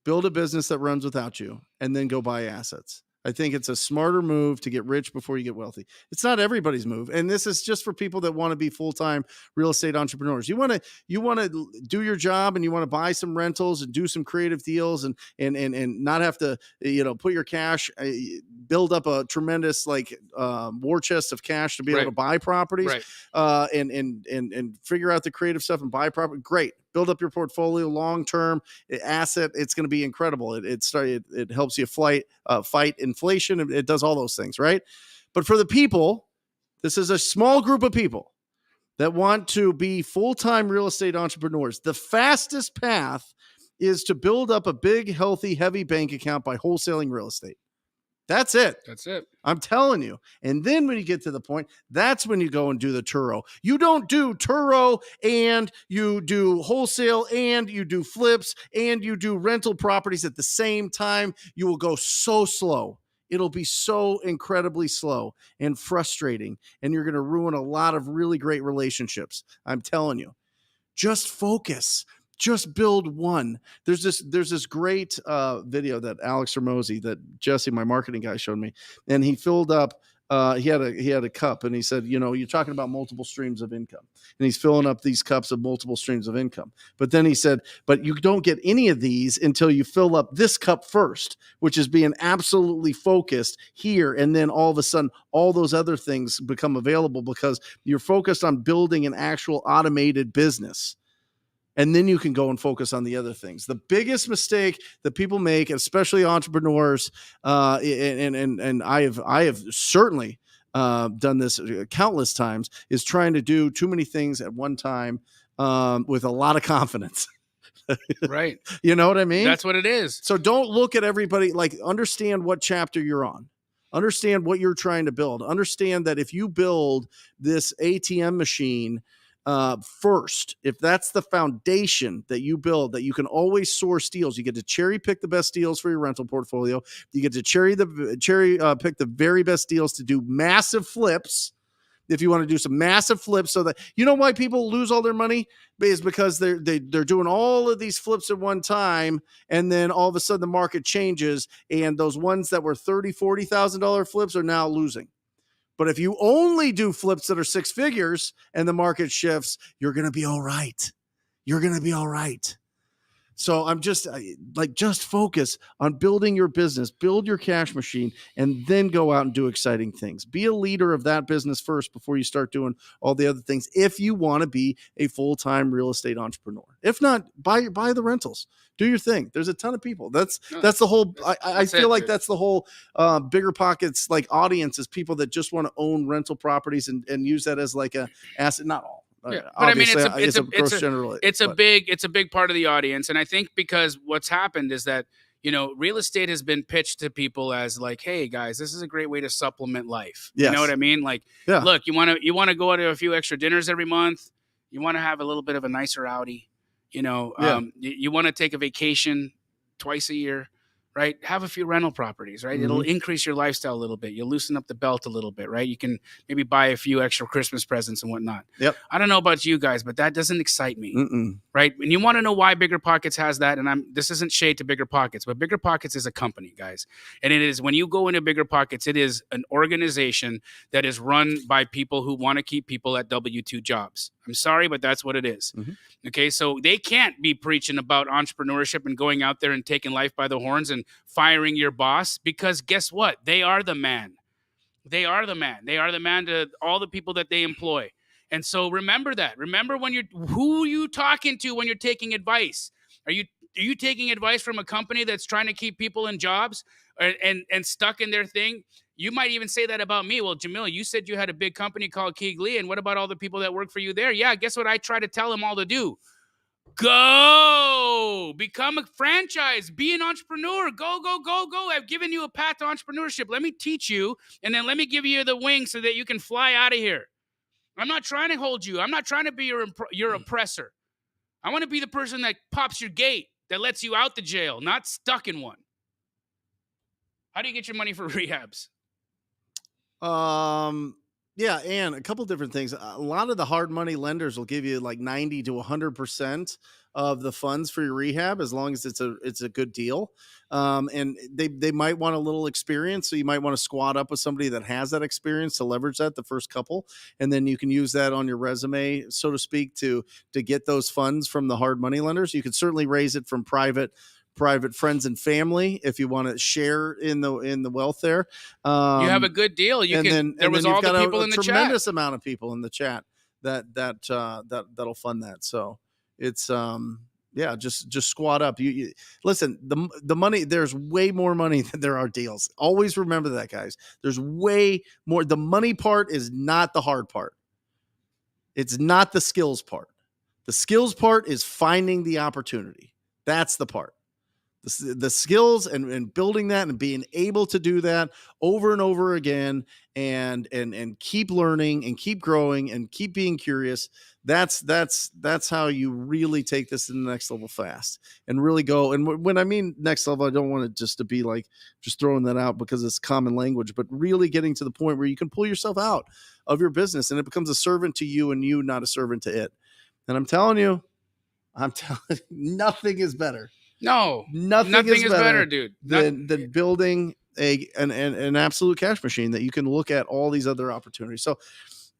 build a business that runs without you, and then go buy assets. I think it's a smarter move to get rich before you get wealthy. It's not everybody's move. And this is just for people that want to be full-time real estate entrepreneurs. You want to do your job and you want to buy some rentals and do some creative deals and not have to, put your cash, build up a tremendous war chest of cash to be able to buy properties, and figure out the creative stuff and buy property. Great. Build up your portfolio, long-term asset. It's going to be incredible. It helps you fight inflation. It does all those things, right? But for the people, this is a small group of people that want to be full-time real estate entrepreneurs. The fastest path is to build up a big, healthy, heavy bank account by wholesaling real estate. That's it. I'm telling you. And then when you get to the point, that's when you go and do the Turo. You don't do Turo and you do wholesale and you do flips and you do rental properties at the same time. You will go so slow. It'll be so incredibly slow and frustrating. And you're going to ruin a lot of really great relationships. I'm telling you. Just focus. Just build one. There's this great video that Alex Hermosi, that Jesse, my marketing guy, showed me, and he filled up. He had a cup, and he said, you're talking about multiple streams of income, and he's filling up these cups of multiple streams of income. But then he said, but you don't get any of these until you fill up this cup first, which is being absolutely focused here, and then all of a sudden, all those other things become available because you're focused on building an actual automated business. And then you can go and focus on the other things. The biggest mistake that people make, especially entrepreneurs, and I have certainly done this countless times, is trying to do too many things at one time with a lot of confidence. Right. You know what I mean? That's what it is. So don't look at everybody, understand what chapter you're on. Understand what you're trying to build. Understand that if you build this ATM machine first, if that's the foundation that you build, that you can always source deals, you get to cherry pick the best deals for your rental portfolio. You get to cherry pick the very best deals to do massive flips. If you want to do some massive flips, so that why people lose all their money is because they're doing all of these flips at one time, and then all of a sudden the market changes, and those ones that were $30,000-$40,000 flips are now losing. But if you only do flips that are six figures and the market shifts, you're going to be all right. You're going to be all right. So I'm just focus on building your business, build your cash machine, and then go out and do exciting things. Be a leader of that business first before you start doing all the other things. If you want to be a full-time real estate entrepreneur, if not, buy the rentals. Do your thing. There's a ton of people. That's the whole. I feel like that's the whole Bigger Pockets audience, is people that just want to own rental properties and use that as a asset. Not all. Yeah. But I mean, it's a big part of the audience. And I think because what's happened is that, real estate has been pitched to people as like, hey guys, this is a great way to supplement life. Yes. You know what I mean? Like, look, you want to go to a few extra dinners every month. You want to have a little bit of a nicer outing, you want to take a vacation twice a year, right? Have a few rental properties, right? It'll increase your lifestyle a little bit. You'll loosen up the belt a little bit, right? You can maybe buy a few extra Christmas presents and whatnot. Yep. I don't know about you guys, but that doesn't excite me, right? And you want to know why Bigger Pockets has that? And this isn't shade to Bigger Pockets, but Bigger Pockets is a company, guys. And it is, when you go into Bigger Pockets, it is an organization that is run by people who want to keep people at W-2 jobs. I'm sorry, but that's what it is. Okay, so they can't be preaching about entrepreneurship and going out there and taking life by the horns and firing your boss, because guess what? They are the man. They are the man. They are the man to all the people that they employ. And so remember that. Remember who are you talking to when you're taking advice? Are you taking advice from a company that's trying to keep people in jobs and stuck in their thing? You might even say that about me. Well, Jamil, you said you had a big company called Keegley, and what about all the people that work for you there? Yeah, guess what I try to tell them all to do? Go! Become a franchise. Be an entrepreneur. Go, go, go, go. I've given you a path to entrepreneurship. Let me teach you, and then let me give you the wings so that you can fly out of here. I'm not trying to hold you. I'm not trying to be your oppressor. I want to be the person that pops your gate, that lets you out the jail, not stuck in one. How do you get your money for rehabs? Yeah, and a couple different things. A lot of the hard money lenders will give you like 90 to 100% of the funds for your rehab, as long as it's a good deal. And they might want a little experience, so you might want to squad up with somebody that has that experience to leverage that the first couple, and then you can use that on your resume, so to speak, to get those funds from the hard money lenders. You could certainly raise it from private friends and family if you want to share in the wealth there. You have a good deal. There was all the people in the chat. Tremendous amount of people in the chat that'll fund that. So it's just squat up. You listen, the money, there's way more money than there are deals. Always remember that, guys. There's way more. The money part is not the hard part. It's not the skills part. The skills part is finding the opportunity. That's the part. The skills and building that and being able to do that over and over again and keep learning and keep growing and keep being curious. That's how you really take this to the next level fast and really go. And when I mean next level, I don't want it just to be like just throwing that out because it's common language, but really getting to the point where you can pull yourself out of your business and it becomes a servant to you and you, not a servant to it. And I'm telling you, nothing is better. No, nothing is better, dude. Than building an absolute cash machine that you can look at all these other opportunities. So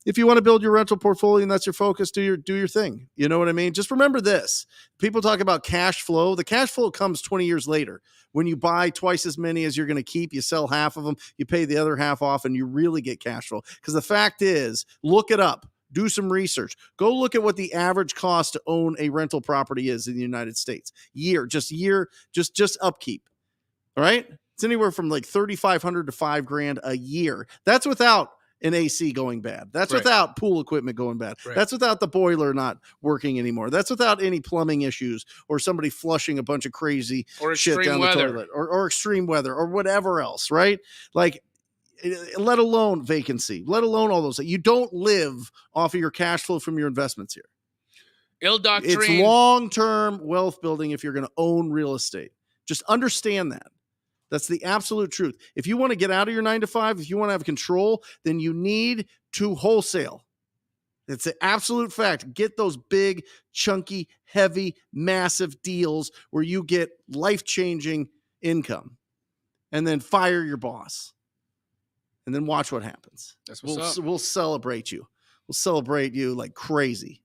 if you want to build your rental portfolio and that's your focus, do your thing. You know what I mean? Just remember this. People talk about cash flow. The cash flow comes 20 years later. When you buy twice as many as you're going to keep, you sell half of them, you pay the other half off, and you really get cash flow. Because the fact is, look it up. Do some research. Go look at what the average cost to own a rental property is in the United States. Just upkeep. All right? It's anywhere from like $3,500 to $5,000 a year. That's without an AC going bad. That's right. Without pool equipment going bad. Right. That's without the boiler not working anymore. That's without any plumbing issues or somebody flushing a bunch of crazy shit down the toilet or extreme weather or whatever else, right? Like, let alone vacancy, let alone all those. You don't live off of your cash flow from your investments here. It's long-term wealth building if you're going to own real estate. Just understand that. That's the absolute truth. If you want to get out of your 9-to-5, if you want to have control, then you need to wholesale. It's an absolute fact. Get those big, chunky, heavy, massive deals where you get life-changing income and then fire your boss. And then watch what happens. We'll celebrate you. We'll celebrate you like crazy.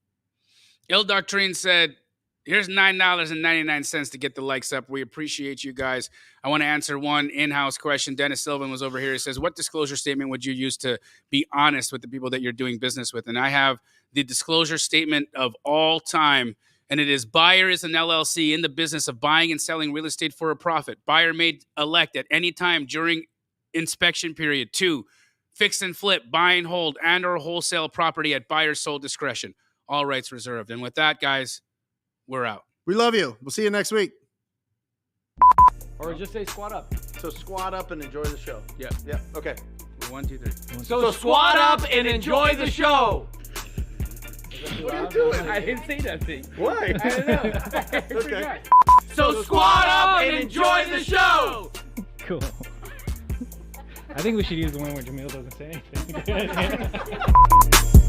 Il Doctrine said, here's $9.99 to get the likes up. We appreciate you guys. I want to answer one in-house question. Dennis Sylvan was over here. He says, what disclosure statement would you use to be honest with the people that you're doing business with? And I have the disclosure statement of all time. And it is, buyer is an LLC in the business of buying and selling real estate for a profit. Buyer may elect at any time during inspection period. 2, fix and flip, buy and hold, and or wholesale property at buyer's sole discretion. All rights reserved. And with that, guys, we're out. We love you. We'll see you next week. Or just say squat up. So squat up and enjoy the show. Yeah. Yep. Okay. 1, 2, 3. So squat up and enjoy the show. What are you doing? I didn't say nothing. Why? I don't know. Okay. So squat up and enjoy the show. Cool. I think we should use the one where Jamil doesn't say anything.